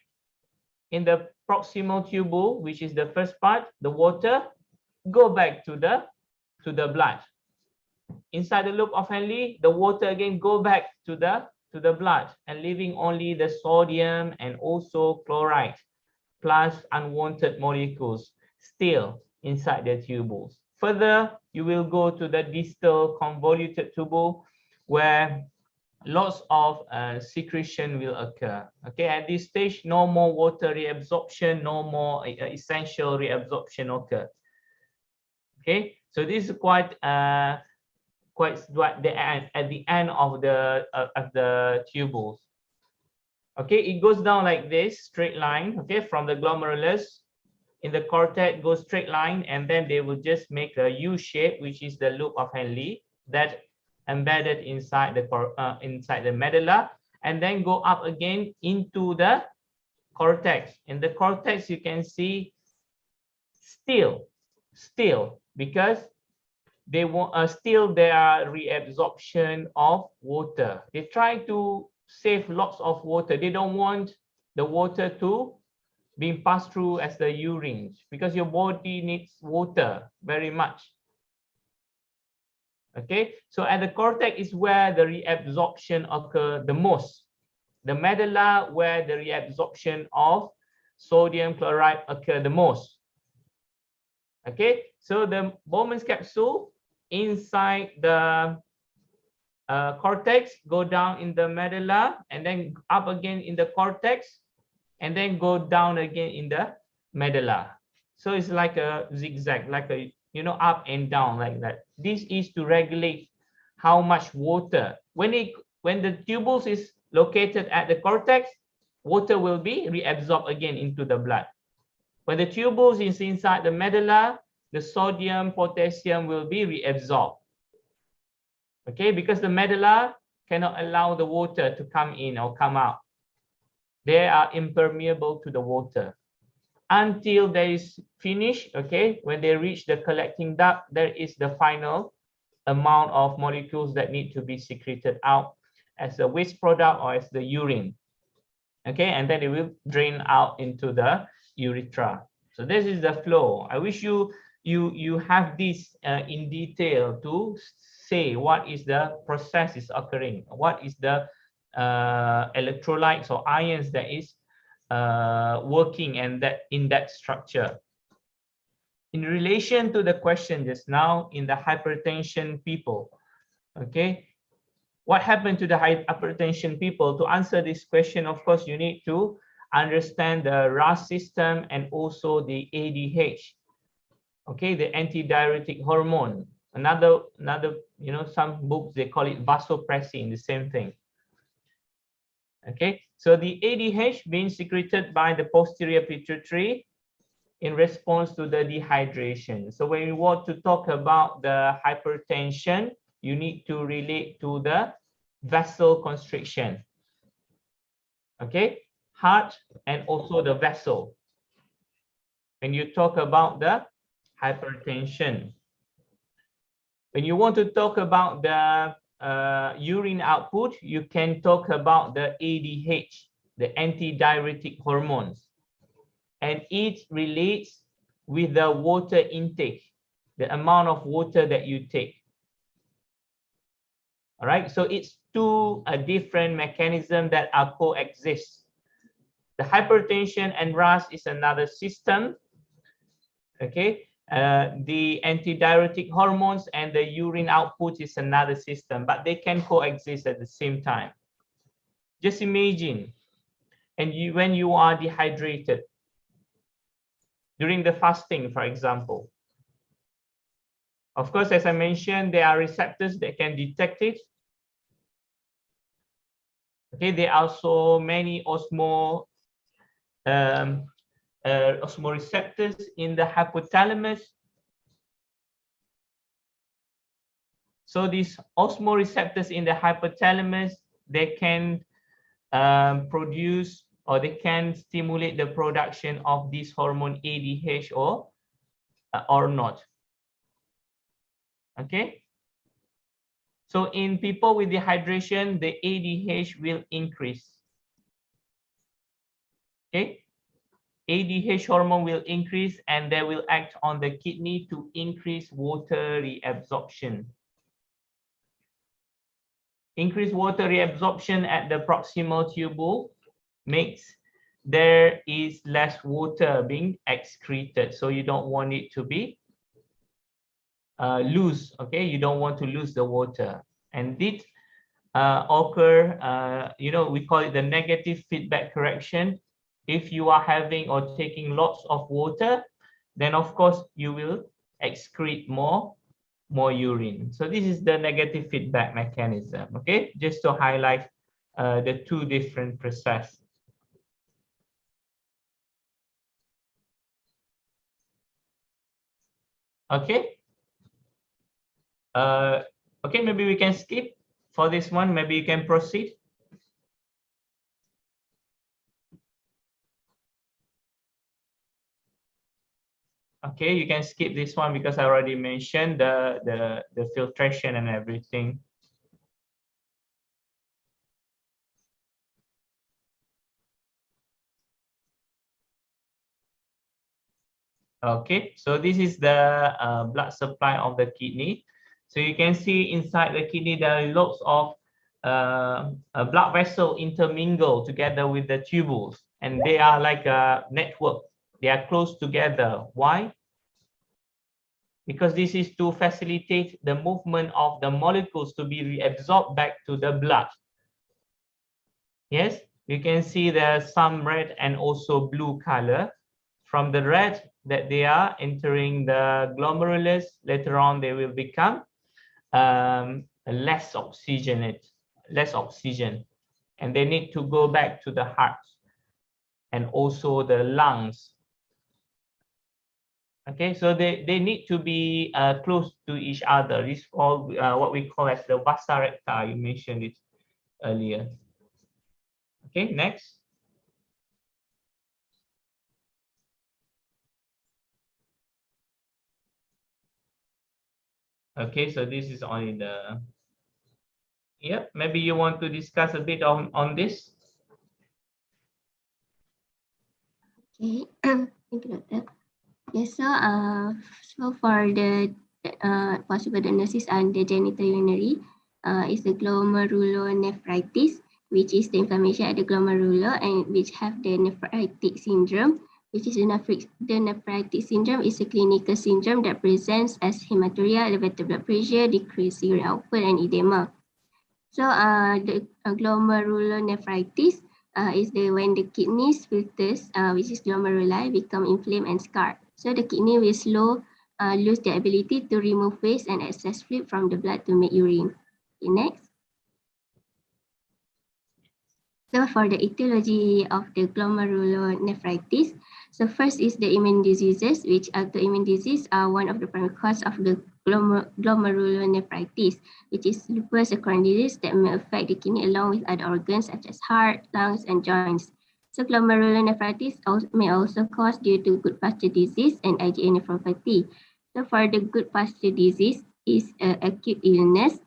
In the proximal tubule, which is the first part, the water go back to the blood. Inside the loop of Henle, the water again go back to the blood and leaving only the sodium and also chloride plus unwanted molecules still inside the tubules. Further, you will go to the distal convoluted tubule where lots of secretion will occur. Okay, at this stage, no more water reabsorption, no more essential reabsorption occur. Okay, so this is quite at the end of the tubules. Okay, it goes down like this, straight line. Okay, from the glomerulus in the cortex goes straight line, and then they will just make a U shape, which is the loop of Henle that embedded inside the medulla, and then go up again into the cortex. In the cortex, you can see still because they want still there are reabsorption of water. They try to save lots of water. They don't want the water to be passed through as the urine because your body needs water very much. Okay, so at the cortex is where the reabsorption occur the most. The medulla where the reabsorption of sodium chloride occur the most. Okay, so the Bowman's capsule inside the cortex go down in the medulla and then up again in the cortex and then go down again in the medulla. So it's like a zigzag, like a up and down like that. This is to regulate how much water. When the tubules is located at the cortex, water will be reabsorbed again into the blood. When the tubules is inside the medulla, the sodium, potassium will be reabsorbed. Okay, because the medulla cannot allow the water to come in or come out. They are impermeable to the water. Until they is finished, okay, when they reach the collecting duct, there is the final amount of molecules that need to be secreted out as a waste product or as the urine. Okay, and then it will drain out into the urethra. So this is the flow. I wish you have this in detail to say what is the process is occurring, what is the electrolytes or ions that is working and that in that structure. In relation to the question just now in the hypertension people, okay, what happened to the hypertension people? To answer this question, of course, you need to understand the RAS system and also the ADH, okay, the antidiuretic hormone. Another, some books they call it vasopressin, the same thing. Okay, so the ADH being secreted by the posterior pituitary in response to the dehydration. So when you want to talk about the hypertension, you need to relate to the vessel constriction. Okay, heart and also the vessel. When you talk about the hypertension. When you want to talk about the urine output, you can talk about the ADH, the antidiuretic hormones, and it relates with the water intake, the amount of water that you take. All right, so it's two different mechanisms that are coexist. The hypertension and RAS is another system. Okay, the antidiuretic hormones and the urine output is another system, but they can coexist at the same time. Just imagine, and when you are dehydrated, during the fasting, for example. Of course, as I mentioned, there are receptors that can detect it. Okay, there are also many osmoreceptors in the hypothalamus. So these osmoreceptors in the hypothalamus, they can produce, or they can stimulate the production of this hormone ADH or not. Okay. So in people with dehydration, the ADH will increase. Okay. ADH hormone will increase and they will act on the kidney to increase water reabsorption. Increased water reabsorption at the proximal tubule makes there is less water being excreted. So you don't want it to be loose. Okay, you don't want to lose the water. And this occur, we call it the negative feedback correction. If you are having or taking lots of water, then of course you will excrete more urine. So this is the negative feedback mechanism. Okay, just to highlight the two different processes. Okay. Okay, maybe we can skip for this one. Maybe you can proceed. Okay, you can skip this one because I already mentioned the filtration and everything. Okay, so this is the blood supply of the kidney. So you can see inside the kidney there are lots of blood vessel intermingle together with the tubules, and they are like a network. They are close together. Why? Because this is to facilitate the movement of the molecules to be reabsorbed back to the blood. Yes, you can see there's some red and also blue color. From the red that they are entering the glomerulus, later on they will become less oxygen, and they need to go back to the heart and also the lungs. Okay, so they need to be close to each other. This is all what we call as the vasa recta. You mentioned it earlier. Okay, next. Okay, so this is only the, yeah, maybe you want to discuss a bit on this. Okay, thank you, Doctor. Yes, so for the possible diagnosis under genital urinary is the glomerulonephritis, which is the inflammation at the glomerular and which have the nephritic syndrome, which is the nephritic syndrome is a clinical syndrome that presents as hematuria, elevated blood pressure, decreased urine output, and edema. So the glomerulonephritis is when the kidneys filters, which is glomeruli, become inflamed and scarred. So the kidney will lose the ability to remove waste and excess fluid from the blood to make urine. Okay, next. So for the etiology of the glomerulonephritis, so first is the immune diseases, which autoimmune disease are one of the primary cause of the glomerulonephritis, which is lupus, a chronic disease that may affect the kidney along with other organs such as heart, lungs, and joints. So glomerulonephritis may also cause due to Goodpasture disease and IgA nephropathy. So for the Goodpasture disease is acute illness,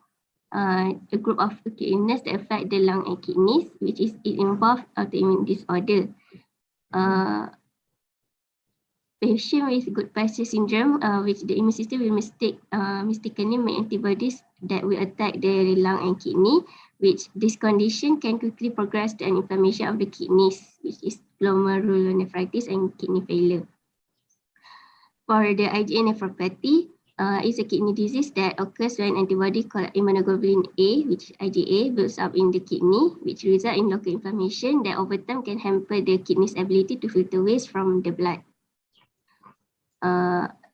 a group of acute illness that affect the lung and kidneys, which is it involves autoimmune disorder. Patient with Goodpasture syndrome, which the immune system will mistakenly make antibodies that will attack the lung and kidney, which this condition can quickly progress to an inflammation of the kidneys, which is glomerulonephritis and kidney failure. For the IgA nephropathy, is a kidney disease that occurs when antibody called immunoglobulin A, which IgA, builds up in the kidney, which result in local inflammation that over time can hamper the kidney's ability to filter waste from the blood.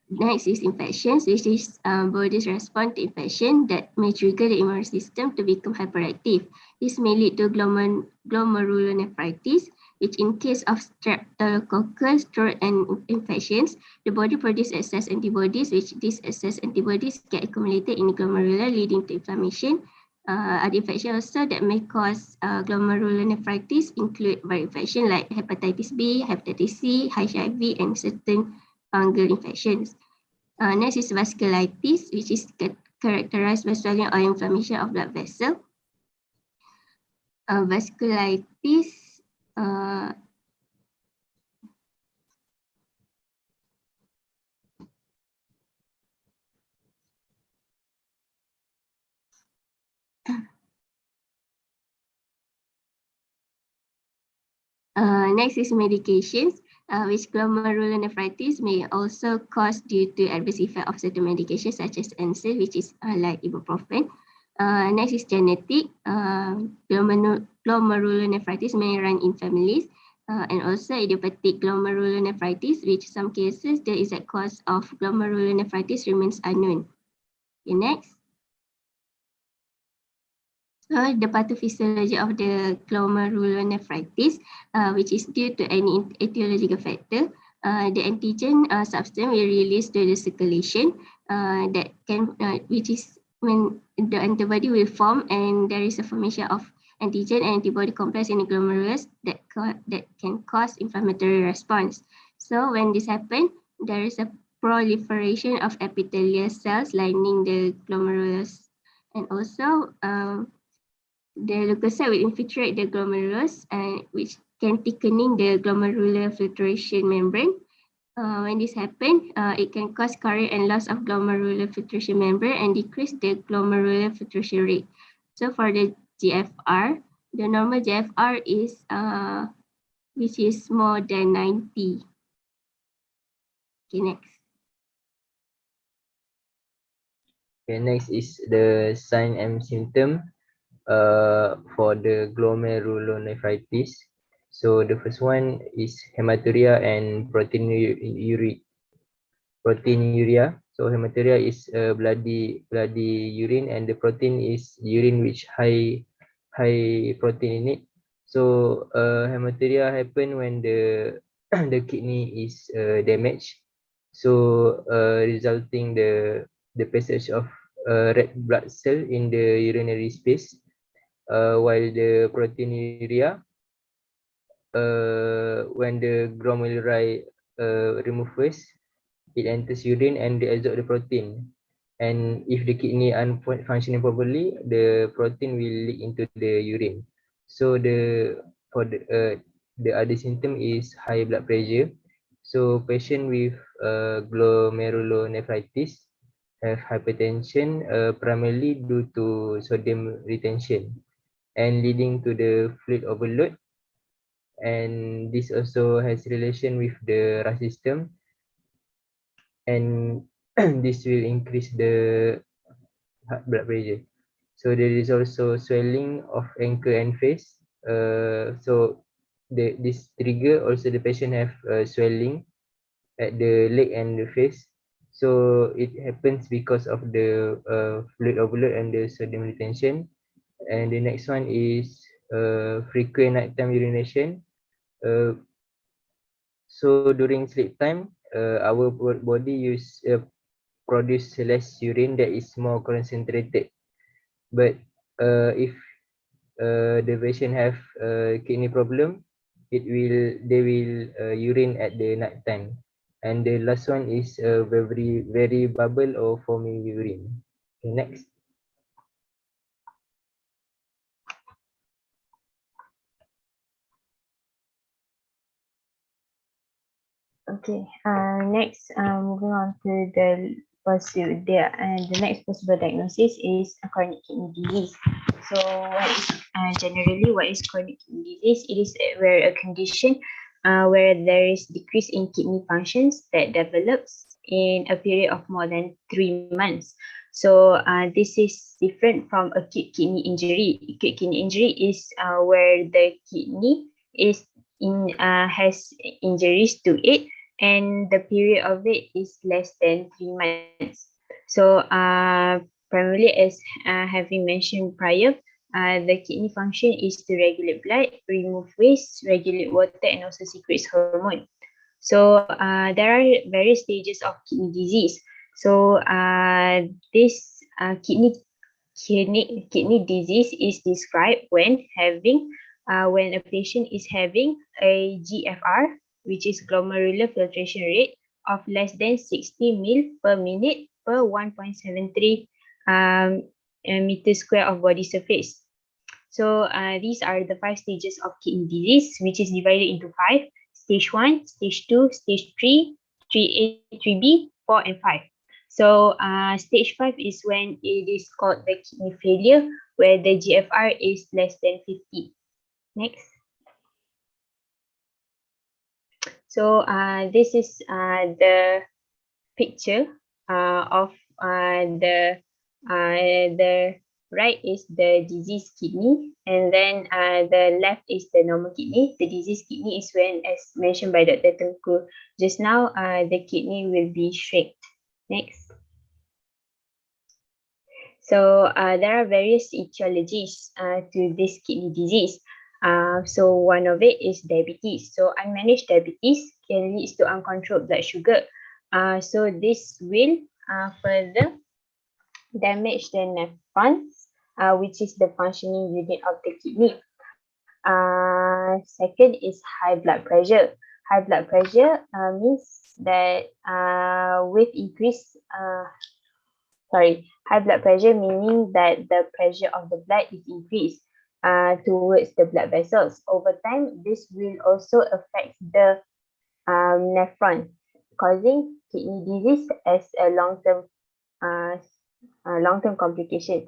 Next is infections, which is body's response to infection that may trigger the immune system to become hyperactive. This may lead to glomerulonephritis, which in case of streptococcus throat and infections, the body produces excess antibodies, which these excess antibodies get accumulated in the glomerula, leading to inflammation. Other infections also that may cause glomerulonephritis include viral infection like hepatitis B, hepatitis C, HIV, and certain fungal infections. Next is vasculitis, which is characterized by swelling or inflammation of blood vessel. Vasculitis next is medications, which glomerulonephritis may also cause due to adverse effect of certain medications such as NSAID, which is like ibuprofen. Next is genetic. Glomerulonephritis may run in families, and also idiopathic glomerulonephritis, which in some cases the exact cause of glomerulonephritis remains unknown. Okay, next. So the pathophysiology of the glomerulonephritis, which is due to any etiological factor, the antigen substance will release to the circulation that can, which is when the antibody will form and there is a formation of antigen and antibody complex in the glomerulus that can cause inflammatory response. So when this happens, there is a proliferation of epithelial cells lining the glomerulus, and also the leukocyte will infiltrate the glomerulus, which can thickening the glomerular filtration membrane. When this happens, it can cause carrier and loss of glomerular filtration membrane and decrease the glomerular filtration rate. So for the GFR, the normal GFR is which is more than 90. Okay, next. Okay, next is the sign and symptom for the glomerulonephritis. So the first one is hematuria and proteinuria. So hematuria is bloody urine, and the protein is urine which high protein in it. So hematuria happen when the the kidney is damaged. So resulting the passage of red blood cell in the urinary space, while the proteinuria, when the glomeruli remove waste, it enters urine and they absorb the protein. And if the kidney functioning properly, the protein will leak into the urine. So the other symptom is high blood pressure. So patient with glomerulonephritis have hypertension primarily due to sodium retention and leading to the fluid overload. And this also has relation with the RAS system, and this will increase the blood pressure. So there is also swelling of ankle and face. So this trigger also the patient have swelling at the leg and the face. So it happens because of the fluid overload and the sodium retention. And the next one is frequent nighttime urination. So during sleep time, our body produce less urine that is more concentrated. But if the patient have kidney problem, they will urine at the night time. And the last one is very bubble or foaming urine. Okay, next. Okay. Next, moving on to the next possible diagnosis is chronic kidney disease. So, generally, what is chronic kidney disease? It is where a condition where there is decrease in kidney functions that develops in a period of more than 3 months. So, this is different from acute kidney injury. Acute kidney injury is where the kidney is has injuries to it, and the period of it is less than 3 months. So primarily, as having mentioned prior, the kidney function is to regulate blood, remove waste, regulate water, and also secretes hormone. So there are various stages of kidney disease. So this kidney disease is described when a patient is having a GFR, which is glomerular filtration rate, of less than 60 ml per minute per 1.73 meter square of body surface. So these are the 5 stages of kidney disease, which is divided into 5: stage 1, stage 2, stage 3, 3A, 3B, 4, and 5. So stage 5 is when it is called the kidney failure, where the GFR is less than 50. Next. So this is the picture of the right is the diseased kidney, and then the left is the normal kidney. The diseased kidney is when, as mentioned by Dr. Tengku just now, the kidney will be shrinked. Next. So there are various etiologies to this kidney disease. So one of it is diabetes. So unmanaged diabetes can lead to uncontrolled blood sugar. So this will further damage the nephrons, which is the functioning unit of the kidney. Second is high blood pressure. High blood pressure means that with increased high blood pressure meaning that the pressure of the blood is increased towards the blood vessels. Over time, this will also affect the nephron, causing kidney disease as a long-term complication.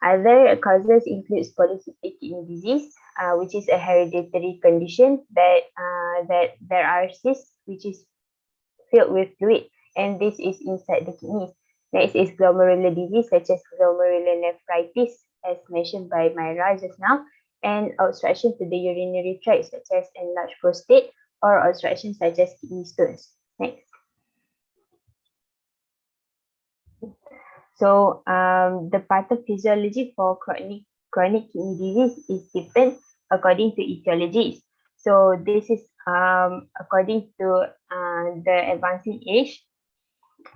Other causes include polycystic kidney disease, which is a hereditary condition that there are cysts which is filled with fluid, and this is inside the kidneys. Next is glomerular disease, such as glomerular nephritis, as mentioned by Myra just now, and obstruction to the urinary tract, such as enlarged prostate, or obstruction such as kidney stones. Next. So the pathophysiology for chronic kidney disease is different according to etiologies. So this is according to the advancing age.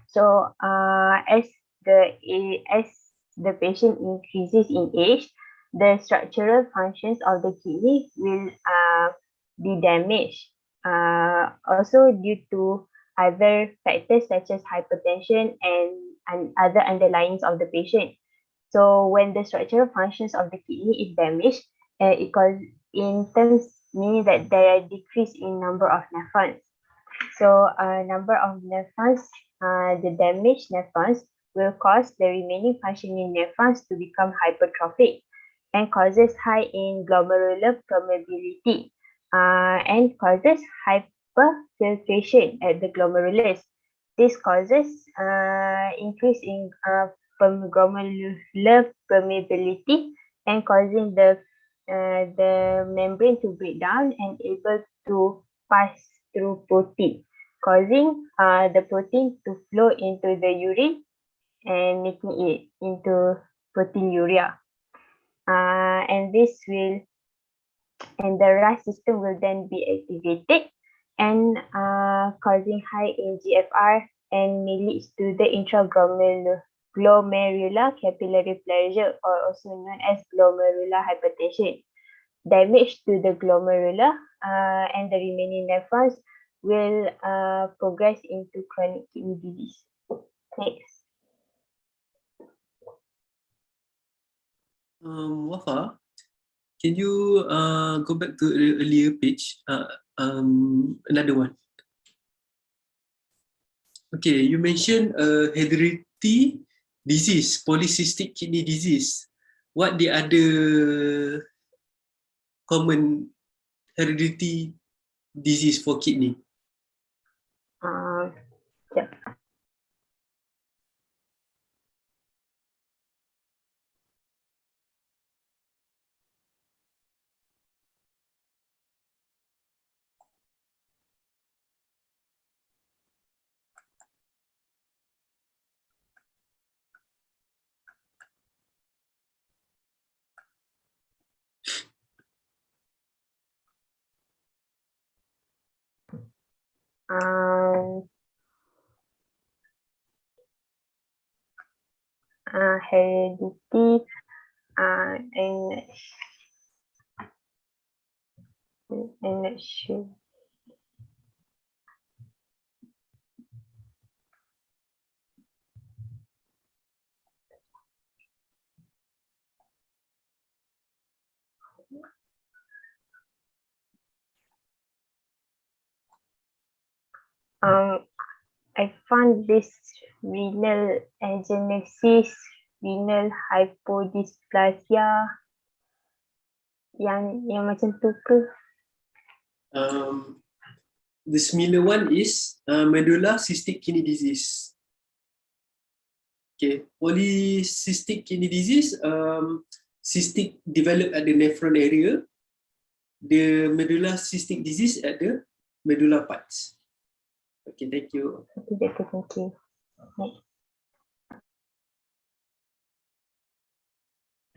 So as the patient increases in age, the structural functions of the kidney will be damaged. Also due to other factors such as hypertension and other underlyings of the patient. So when the structural functions of the kidney is damaged, it causes in terms meaning that there are decrease in number of nephrons. So number of nephrons, the damaged nephrons will cause the remaining functioning nephrons to become hypertrophic and causes high in glomerular permeability and causes hyperfiltration at the glomerulus. This causes increase in glomerular permeability and causing the membrane to break down and able to pass through protein, causing the protein to flow into the urine and making it into proteinuria. And the RAS system will then be activated and causing high in GFR and may lead to the intraglomerular capillary pressure, or also known as glomerular hypertension. Damage to the glomerula and the remaining nephrons will progress into chronic kidney disease. Next. Wafa, can you go back to the earlier page? Another one. Okay, you mentioned hereditary disease, polycystic kidney disease. What the other common hereditary disease for kidney? Yeah. Heredity, I'm not sure. I found this renal agenesis, renal hypodysplasia, yang macam tu ke? The similar one is medulla cystic kidney disease. Okay, polycystic kidney disease, cystic develop at the nephron area. The medulla cystic disease at the medulla parts. Okay, thank you. Okay, thank you.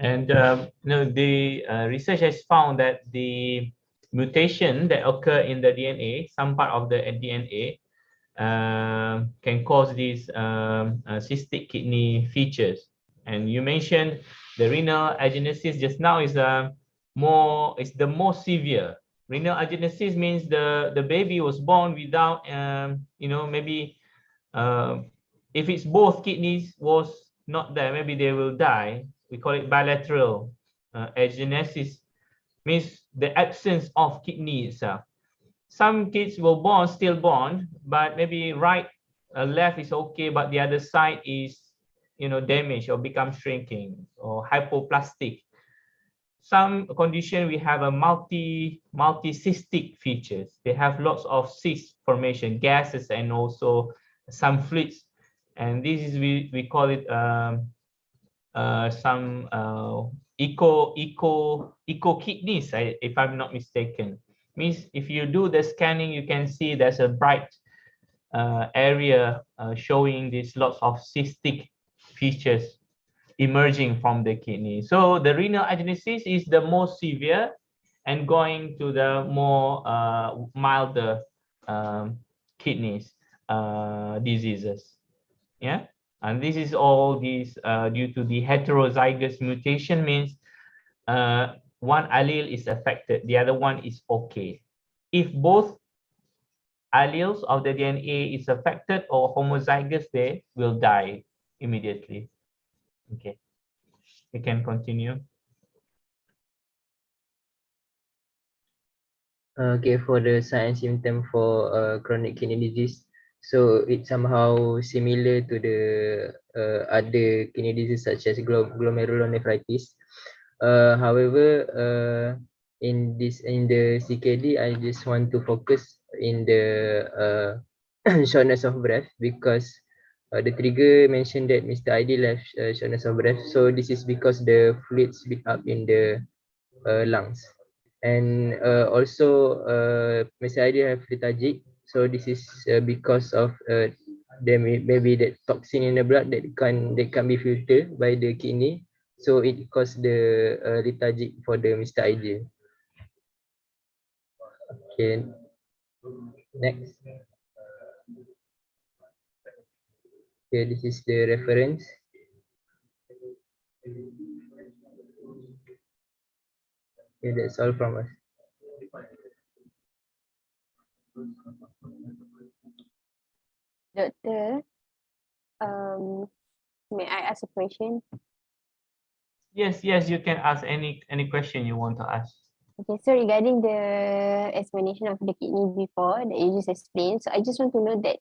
And the research has found that the mutation that occur in the DNA, some part of the DNA, can cause these cystic kidney features. And you mentioned the renal agenesis just now is the most severe. Renal agenesis means the baby was born without maybe if it's both kidneys was not there, maybe they will die. We call it bilateral agenesis, means the absence of kidney itself. Some kids were still born, but maybe right, left is okay, but the other side is, damaged or become shrinking or hypoplastic. Some condition we have a multi-cystic features. They have lots of cyst formation, gases, and also some fluids. And this is we call it some eco kidneys, if I'm not mistaken. Means if you do the scanning, you can see there's a bright area showing these lots of cystic features emerging from the kidney. So the renal agenesis is the most severe and going to the more milder kidneys diseases. Yeah, and this is all these due to the heterozygous mutation, means one allele is affected, the other one is okay. If both alleles of the DNA is affected or homozygous, they will die immediately. Okay, we can continue. Okay, for the sign and symptom for chronic kidney disease, so it's somehow similar to the other kidney disease such as glomerulonephritis. However, in the CKD, I just want to focus in the shortness of breath, because the trigger mentioned that Mr. ID left shortness of breath. So this is because the fluids build up in the lungs. And also Mr. ID have lethargic. So this is because of there may be that toxin in the blood that can be filtered by the kidney. So it causes the lethargic for the Mr. ID. Okay, next. Okay, this is the reference. Okay, that's all from us. Doctor, may I ask a question? Yes, you can ask any question you want to ask. Okay, so regarding the explanation of the kidney before that you just explained, so I just want to know that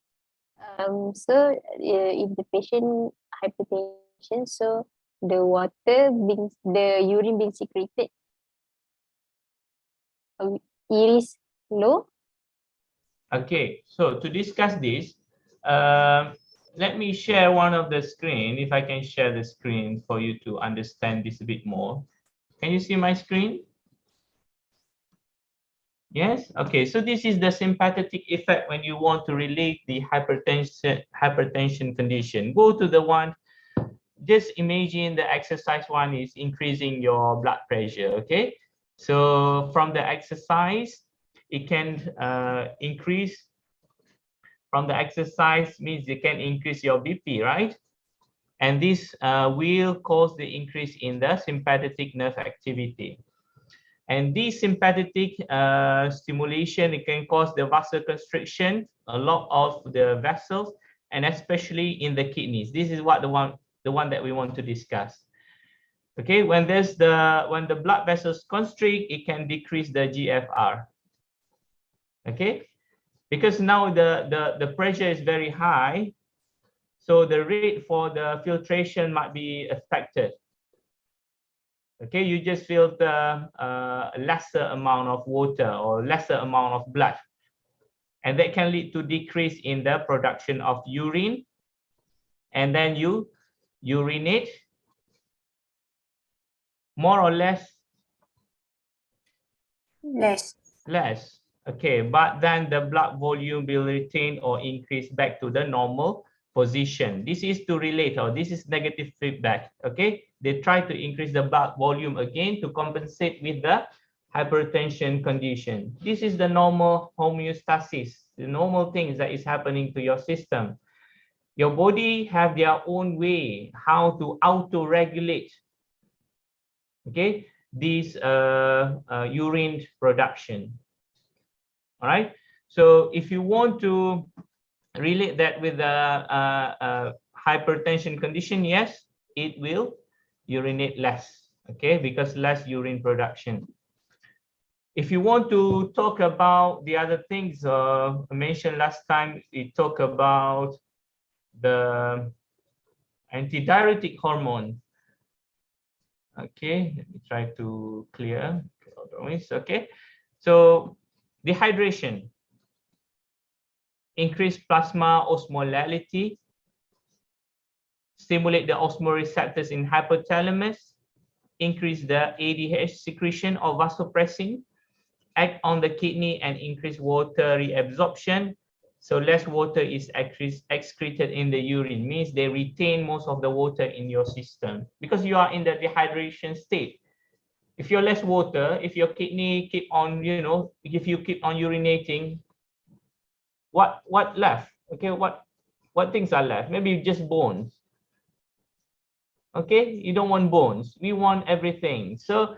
if the patient hypertension, so the urine being secreted, it is low. Okay, so to discuss this, let me share one of the screen, if I can share the screen for you to understand this a bit more. Can you see my screen? Yes, okay, so this is the sympathetic effect when you want to relieve the hypertension condition. Go to the one, just imagine the exercise one is increasing your blood pressure, okay? So from the exercise, it can increase from the exercise means you can increase your BP, right? And this will cause the increase in the sympathetic nerve activity. And this sympathetic stimulation, it can cause the vasoconstriction, a lot of the vessels, and especially in the kidneys. This is what the one that we want to discuss. Okay, when the blood vessels constrict, it can decrease the GFR. Okay, because now the pressure is very high, so the rate for the filtration might be affected. Okay, you just filter a lesser amount of water or lesser amount of blood, and that can lead to decrease in the production of urine, and then you urinate more or less. Less. Okay, but then the blood volume will retain or increase back to the normal position. This is to relate, or this is negative feedback. Okay, they try to increase the blood volume again to compensate with the hypertension condition. This is the normal homeostasis, the normal things that is happening to your system. Your body have their own way how to auto-regulate, okay, this urine production. All right, so if you want to relate that with the hypertension condition, yes, it will urinate less, okay, because less urine production. If you want to talk about the other things I mentioned last time, we talk about the antidiuretic hormone. Okay, let me try to clear. Okay, so dehydration, increase plasma osmolality, stimulate the osmoreceptors in hypothalamus, increase the ADH secretion or vasopressin, act on the kidney and increase water reabsorption. So less water is excreted in the urine, means they retain most of the water in your system because you are in the dehydration state. If you're less water, if your kidney keep on, if you keep on urinating, what left? Okay, what things are left? Maybe just bones. Okay, you don't want bones. We want everything. So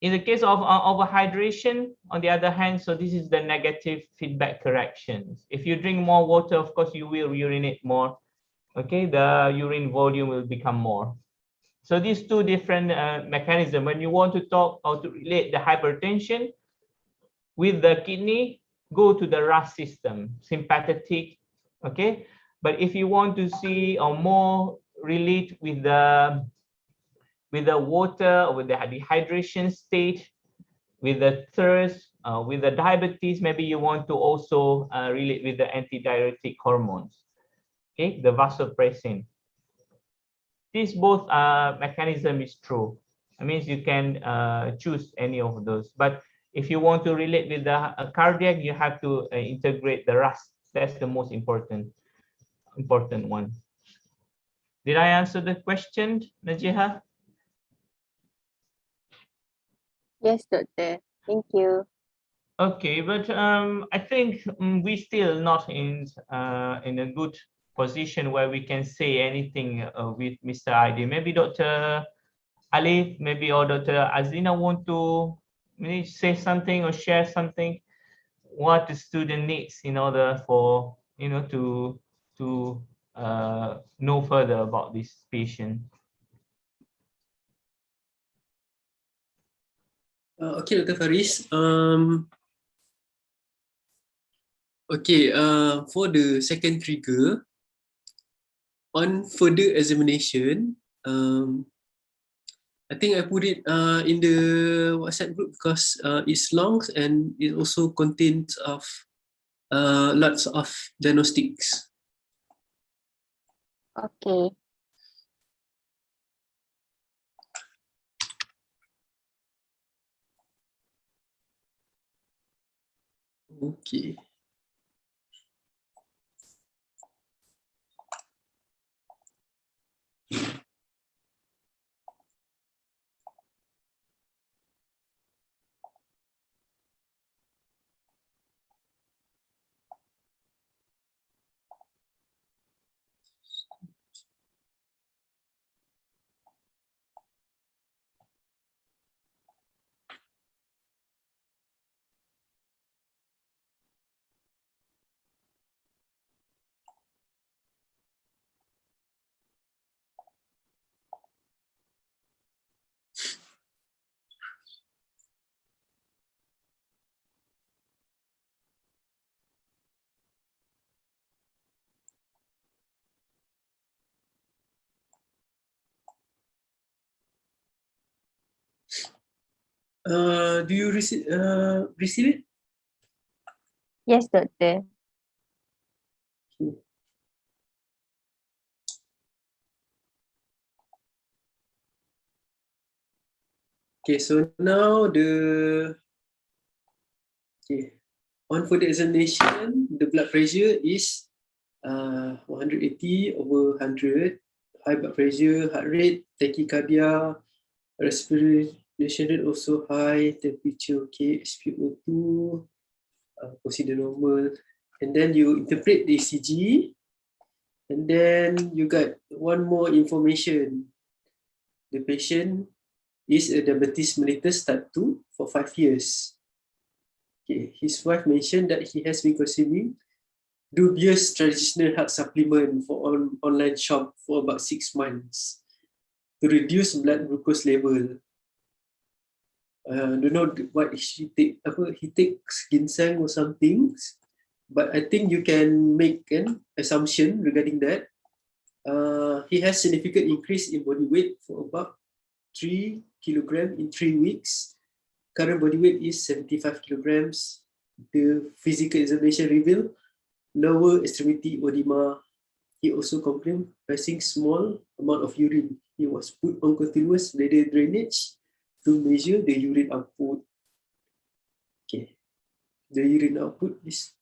in the case of overhydration, on the other hand, so this is the negative feedback corrections. If you drink more water, of course, you will urinate more. Okay, the urine volume will become more. So these two different mechanisms. When you want to talk or to relate the hypertension with the kidney, go to the RAS system, sympathetic. Okay, but if you want to see or more relate with the water, or with the dehydration state, with the thirst, with the diabetes, maybe you want to also relate with the antidiuretic hormones. Okay, the vasopressin. These both mechanism is true. It means you can choose any of those. But if you want to relate with the cardiac, you have to integrate the RAS. That's the most important one. Did I answer the question, Najiha? Yes, doctor. Thank you. Okay, but I think we still not in a good position where we can say anything with Mr. Adi. Maybe Dr. Alif, maybe, or Dr. Azina want to maybe say something or share something what the student needs in order for to know further about this patient. Okay, Dr. Faris. Okay, for the second trigger, on further examination, I think I put it in the WhatsApp group because it's long and it also contains of lots of diagnostics. Okay. Okay. Do you receive it? Yes, doctor. Okay, so now on further examination, the blood pressure is 180 over 100, high blood pressure, heart rate, tachycardia, respiration rate also high, temperature okay, SpO2, consider normal, and then you interpret the ECG, and then you got one more information. The patient is a diabetes mellitus type 2 for 5 years. Okay, his wife mentioned that he has been consuming dubious traditional health supplement for online shop for about 6 months to reduce blood glucose level. Don't know what she take. He takes ginseng or something, but I think you can make an assumption regarding that. He has significant increase in body weight for about 3 kilograms in 3 weeks. Current body weight is 75 kilograms. The physical examination revealed lower extremity edema. He also complained passing small amount of urine. He was put on continuous bladder drainage to measure the urine output. Okay, the urine output is.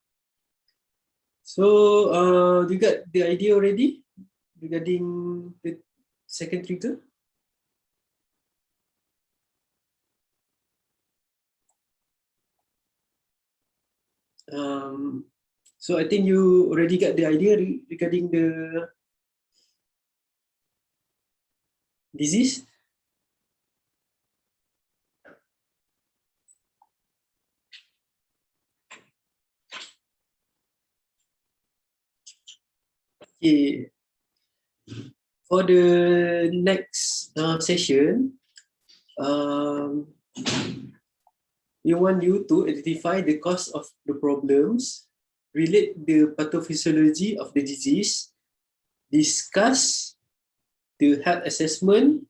So, you got the idea already regarding the second trigger? So I think you already got the idea regarding the disease. Okay. For the next session, we want you to identify the cause of the problems, relate the pathophysiology of the disease, discuss the health assessment,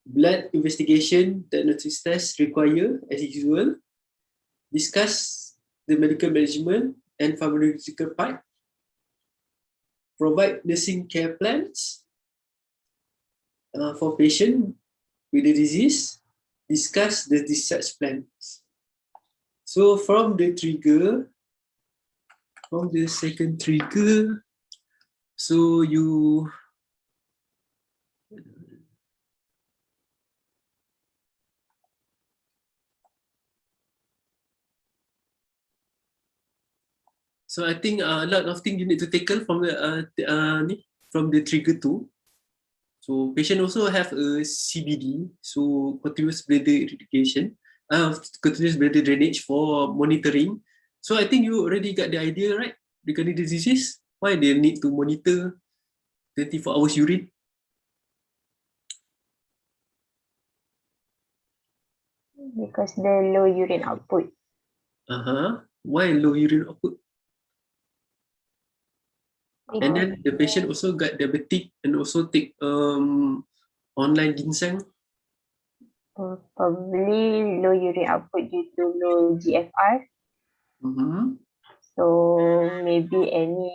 blood investigation, diagnosis test required as usual, discuss the medical management and pharmacological part, provide nursing care plans for patient with the disease, discuss the discharge plans. So from the trigger, from the second trigger, so you I think a lot of things you need to tackle from the trigger 2. So patient also have a CBD, so continuous bladder irrigation, continuous bladder drainage for monitoring. So I think you already got the idea, right? Regarding the disease, why they need to monitor 24 hours urine. Because the low urine output. Why low urine output? And then the patient also got diabetic and also take online ginseng. Probably low urine output due to low GFR. So maybe any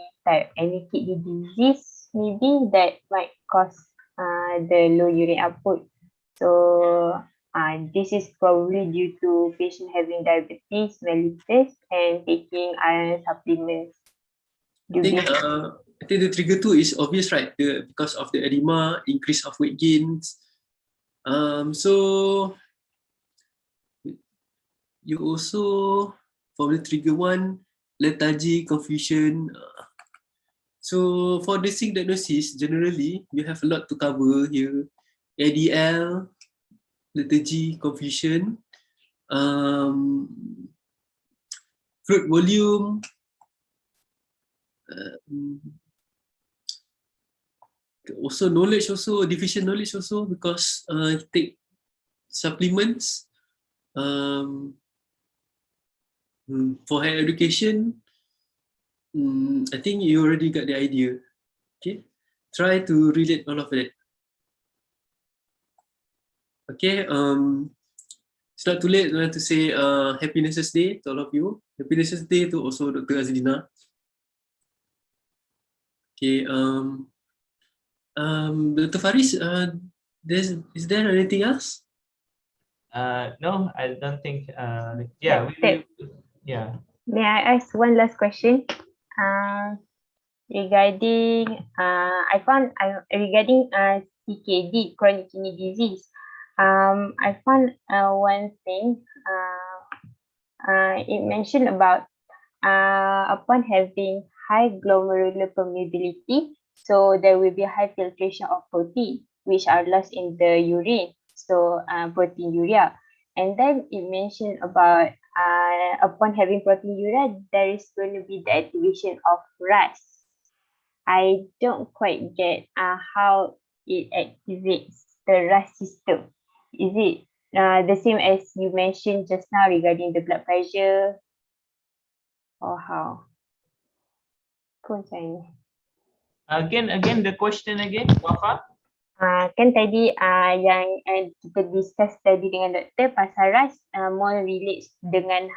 kidney disease, maybe that might cause the low urine output. So this is probably due to patient having diabetes mellitus and taking iron supplements. I think the trigger 2 is obvious, right? Because of the edema, increase of weight gains. So you also, for the trigger 1, lethargy, confusion. So for the sick diagnosis, generally, you have a lot to cover here. ADL, lethargy, confusion, fluid volume, also knowledge, also deficient knowledge also, because he take supplements for higher education. I think you already got the idea. Okay, try to relate all of that. Okay, It's not too late to say Happy Nurses Day to all of you. Happy Nurses Day to also Dr. Azlina. Okay, Dr. Faris, is there anything else? No, I don't think. Yeah, yeah. May I ask one last question? Regarding regarding CKD, chronic kidney disease. I found one thing. It mentioned about upon having high glomerular permeability, so there will be high filtration of protein, which are lost in the urine. So proteinuria. And then it mentioned about upon having proteinuria, there is going to be the activation of RAS. I don't quite get how it activates the RAS system. Is it the same as you mentioned just now regarding the blood pressure, or how? Again, the question again, Wafa? Kan tadi yang kita discuss tadi dengan doktor pasal RAS more relates dengan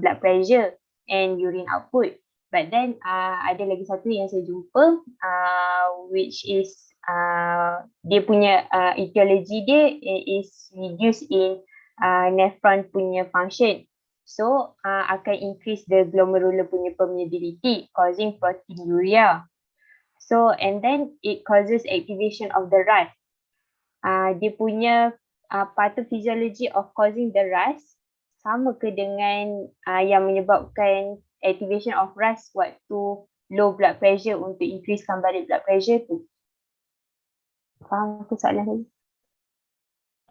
blood pressure and urine output. But then ada lagi satu yang saya jumpa which is dia punya etiology dia is reduced in nephron punya function. So akan increase the glomerular punya permeability causing proteinuria. So and then it causes activation of the RAS. Dia punya pathophysiology of causing the RAS sama ke dengan yang menyebabkan activation of RAS waktu low blood pressure untuk increasekan balik blood pressure tu? Faham ke soalan tadi?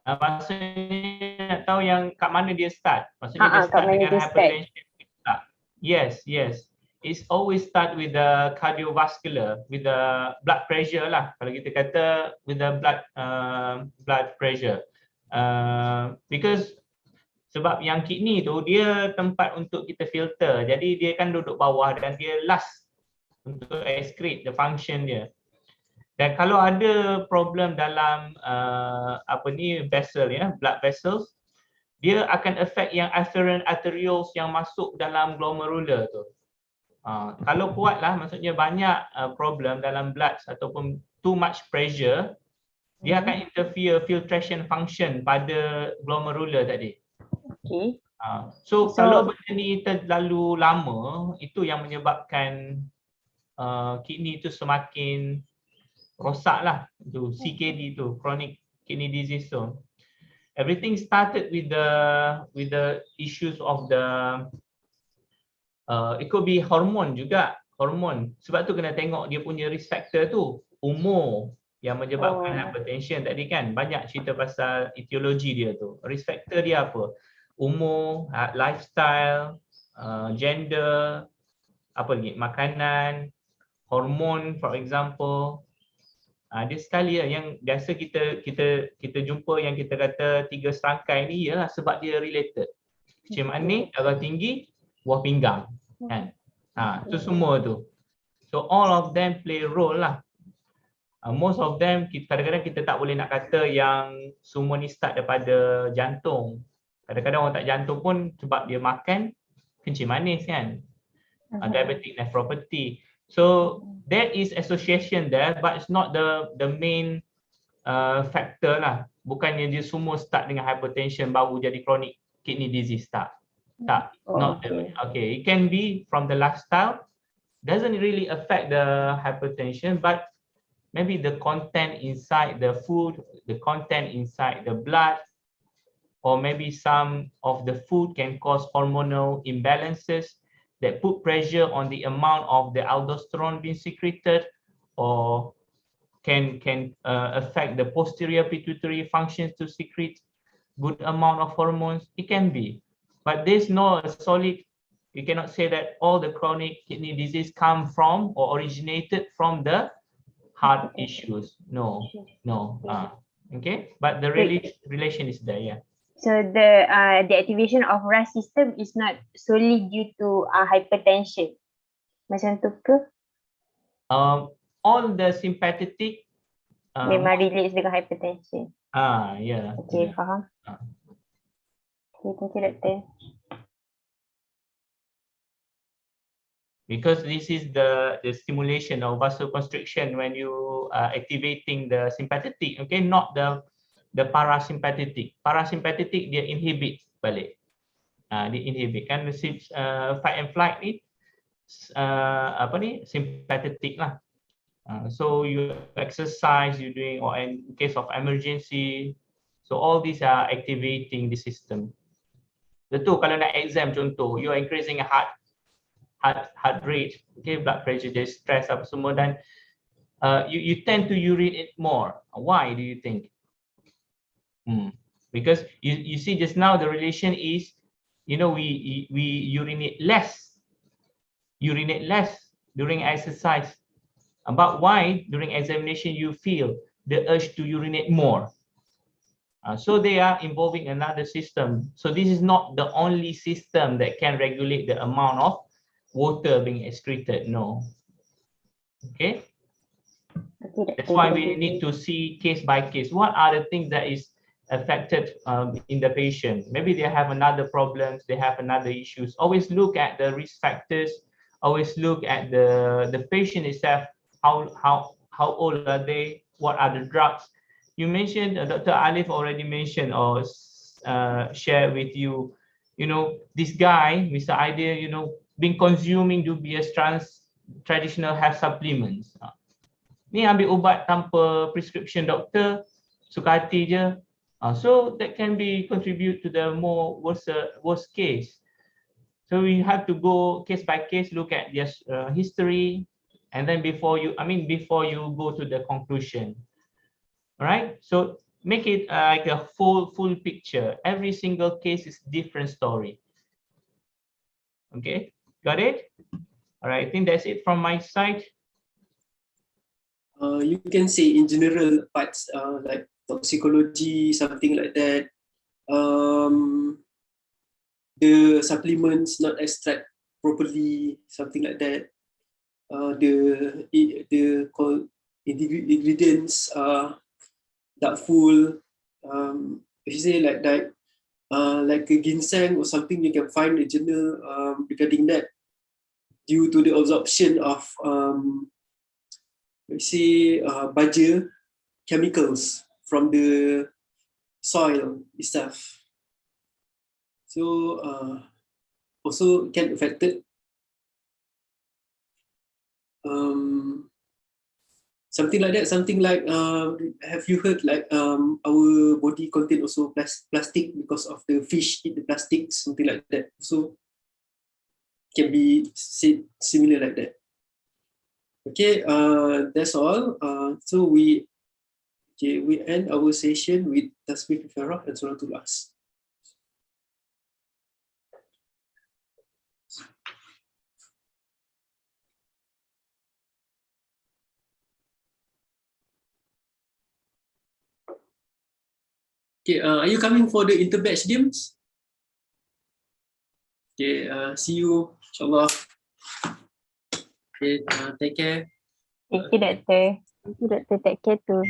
Maksudnya nak tahu yang kat mana dia start. Maksudnya dia start dengan hypertension. Yes. It's always start with the cardiovascular, with the blood pressure lah. Kalau kita kata with the blood pressure. Because sebab yang kidney tu dia tempat untuk kita filter. Jadi dia kan duduk bawah dan dia last untuk excrete the function dia. Dan kalau ada problem dalam vessel ya, blood vessels, dia akan affect yang afferent arterioles yang masuk dalam glomerular tu. Kalau kuat lah, maksudnya banyak problem dalam blood ataupun too much pressure, dia akan interfere filtration function pada glomerular tadi. Okay. So kalau benda ni terlalu lama, itu yang menyebabkan kidney tu semakin rosak lah. Tu CKD tu, chronic kidney disease tu. Everything started with the issues of the it could be hormone juga, hormon. Sebab tu kena tengok dia punya risk factor tu, umur yang menyebabkan hypertension tadi kan. Banyak cerita pasal etiologi dia tu. Risk factor dia apa? Umur, lifestyle, gender, apa lagi? Makanan, hormon for example. Dia sekali lah yang biasa kita jumpa yang kita kata 3 serangkai ni ialah sebab dia related. Kencing manis, darah tinggi, buah pinggang kan. Tu semua tu. So all of them play role lah. Most of them kadang-kadang kita tak boleh nak kata yang semua ni start daripada jantung. Kadang-kadang orang tak jantung pun sebab dia makan kencing manis kan. Diabetic nephropathy. So there is association there, but it's not the main factor lah. Bukannya dia semua start dengan hypertension baru jadi chronic kidney disease, tak. Not okay. It can be from the lifestyle. Doesn't really affect the hypertension, but maybe the content inside the food, the content inside the blood, or maybe some of the food can cause hormonal imbalances that put pressure on the amount of the aldosterone being secreted, or can affect the posterior pituitary functions to secrete good amount of hormones. It can be. But there's no solid, you cannot say that all the chronic kidney disease come from or originated from the heart issues. No. Okay, but the relation is there, yeah. So the activation of RAS system is not solely due to hypertension. Macam tu ke? All the sympathetic memang relates dengan hypertension. Yeah. Okay, faham. Thank you, Doctor. Because this is the stimulation of vasoconstriction when you are activating the sympathetic, okay, not the parasympathetic. Parasympathetic dia inhibit balik. Dia inhibit kan fight and flight ni sympathetic lah. So you exercise, you doing, or in case of emergency, so all these are activating the system. Betul kalau nak exam contoh, you are increasing heart rate, okay, blood pressure, there's stress apa semua, dan you tend to urinate more. Why do you think? Because you see just now the relation is, you know, we urinate less during exercise. But why during examination you feel the urge to urinate more? So they are involving another system. So this is not the only system that can regulate the amount of water being excreted. No. Okay. That's why we need to see case by case. What are the things that is affected in the patient? Maybe they have another problems, they have another issues. Always look at the risk factors. Always look at the patient itself. How old are they? What are the drugs? You mentioned, Dr. Alif already mentioned or share with you. You know, this guy, Mr. Idea, you know, been consuming dubious traditional health supplements. Ni ambil ubat tanpa prescription doktor, suka hati je. So that can be contribute to the worst case. So we have to go case by case, look at their history, and then before you go to the conclusion. All right. So make it like a full picture. Every single case is different story. Okay. Got it? All right, I think that's it from my side. You can say in general parts like toxicology, something like that. The supplements not extract properly, something like that. The ingredients are doubtful. If you say like that. Like a ginseng or something, you can find a journal regarding that due to the absorption of let's say baja chemicals from the soil itself. So also can affect it. Something like that, have you heard like our body contain also plastic because of the fish eat the plastic, something like that. So can be similar like that. Okay, that's all. So we end our session with Tasbih Farah and Suratul As. Okay, are you coming for the interbatch games? Okay, see you, inshallah. Okay, take care. Thank you, Doctor. Thank you, Doctor. Take care too.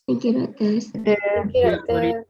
Thank you, Doctor. Thank you, Doctor.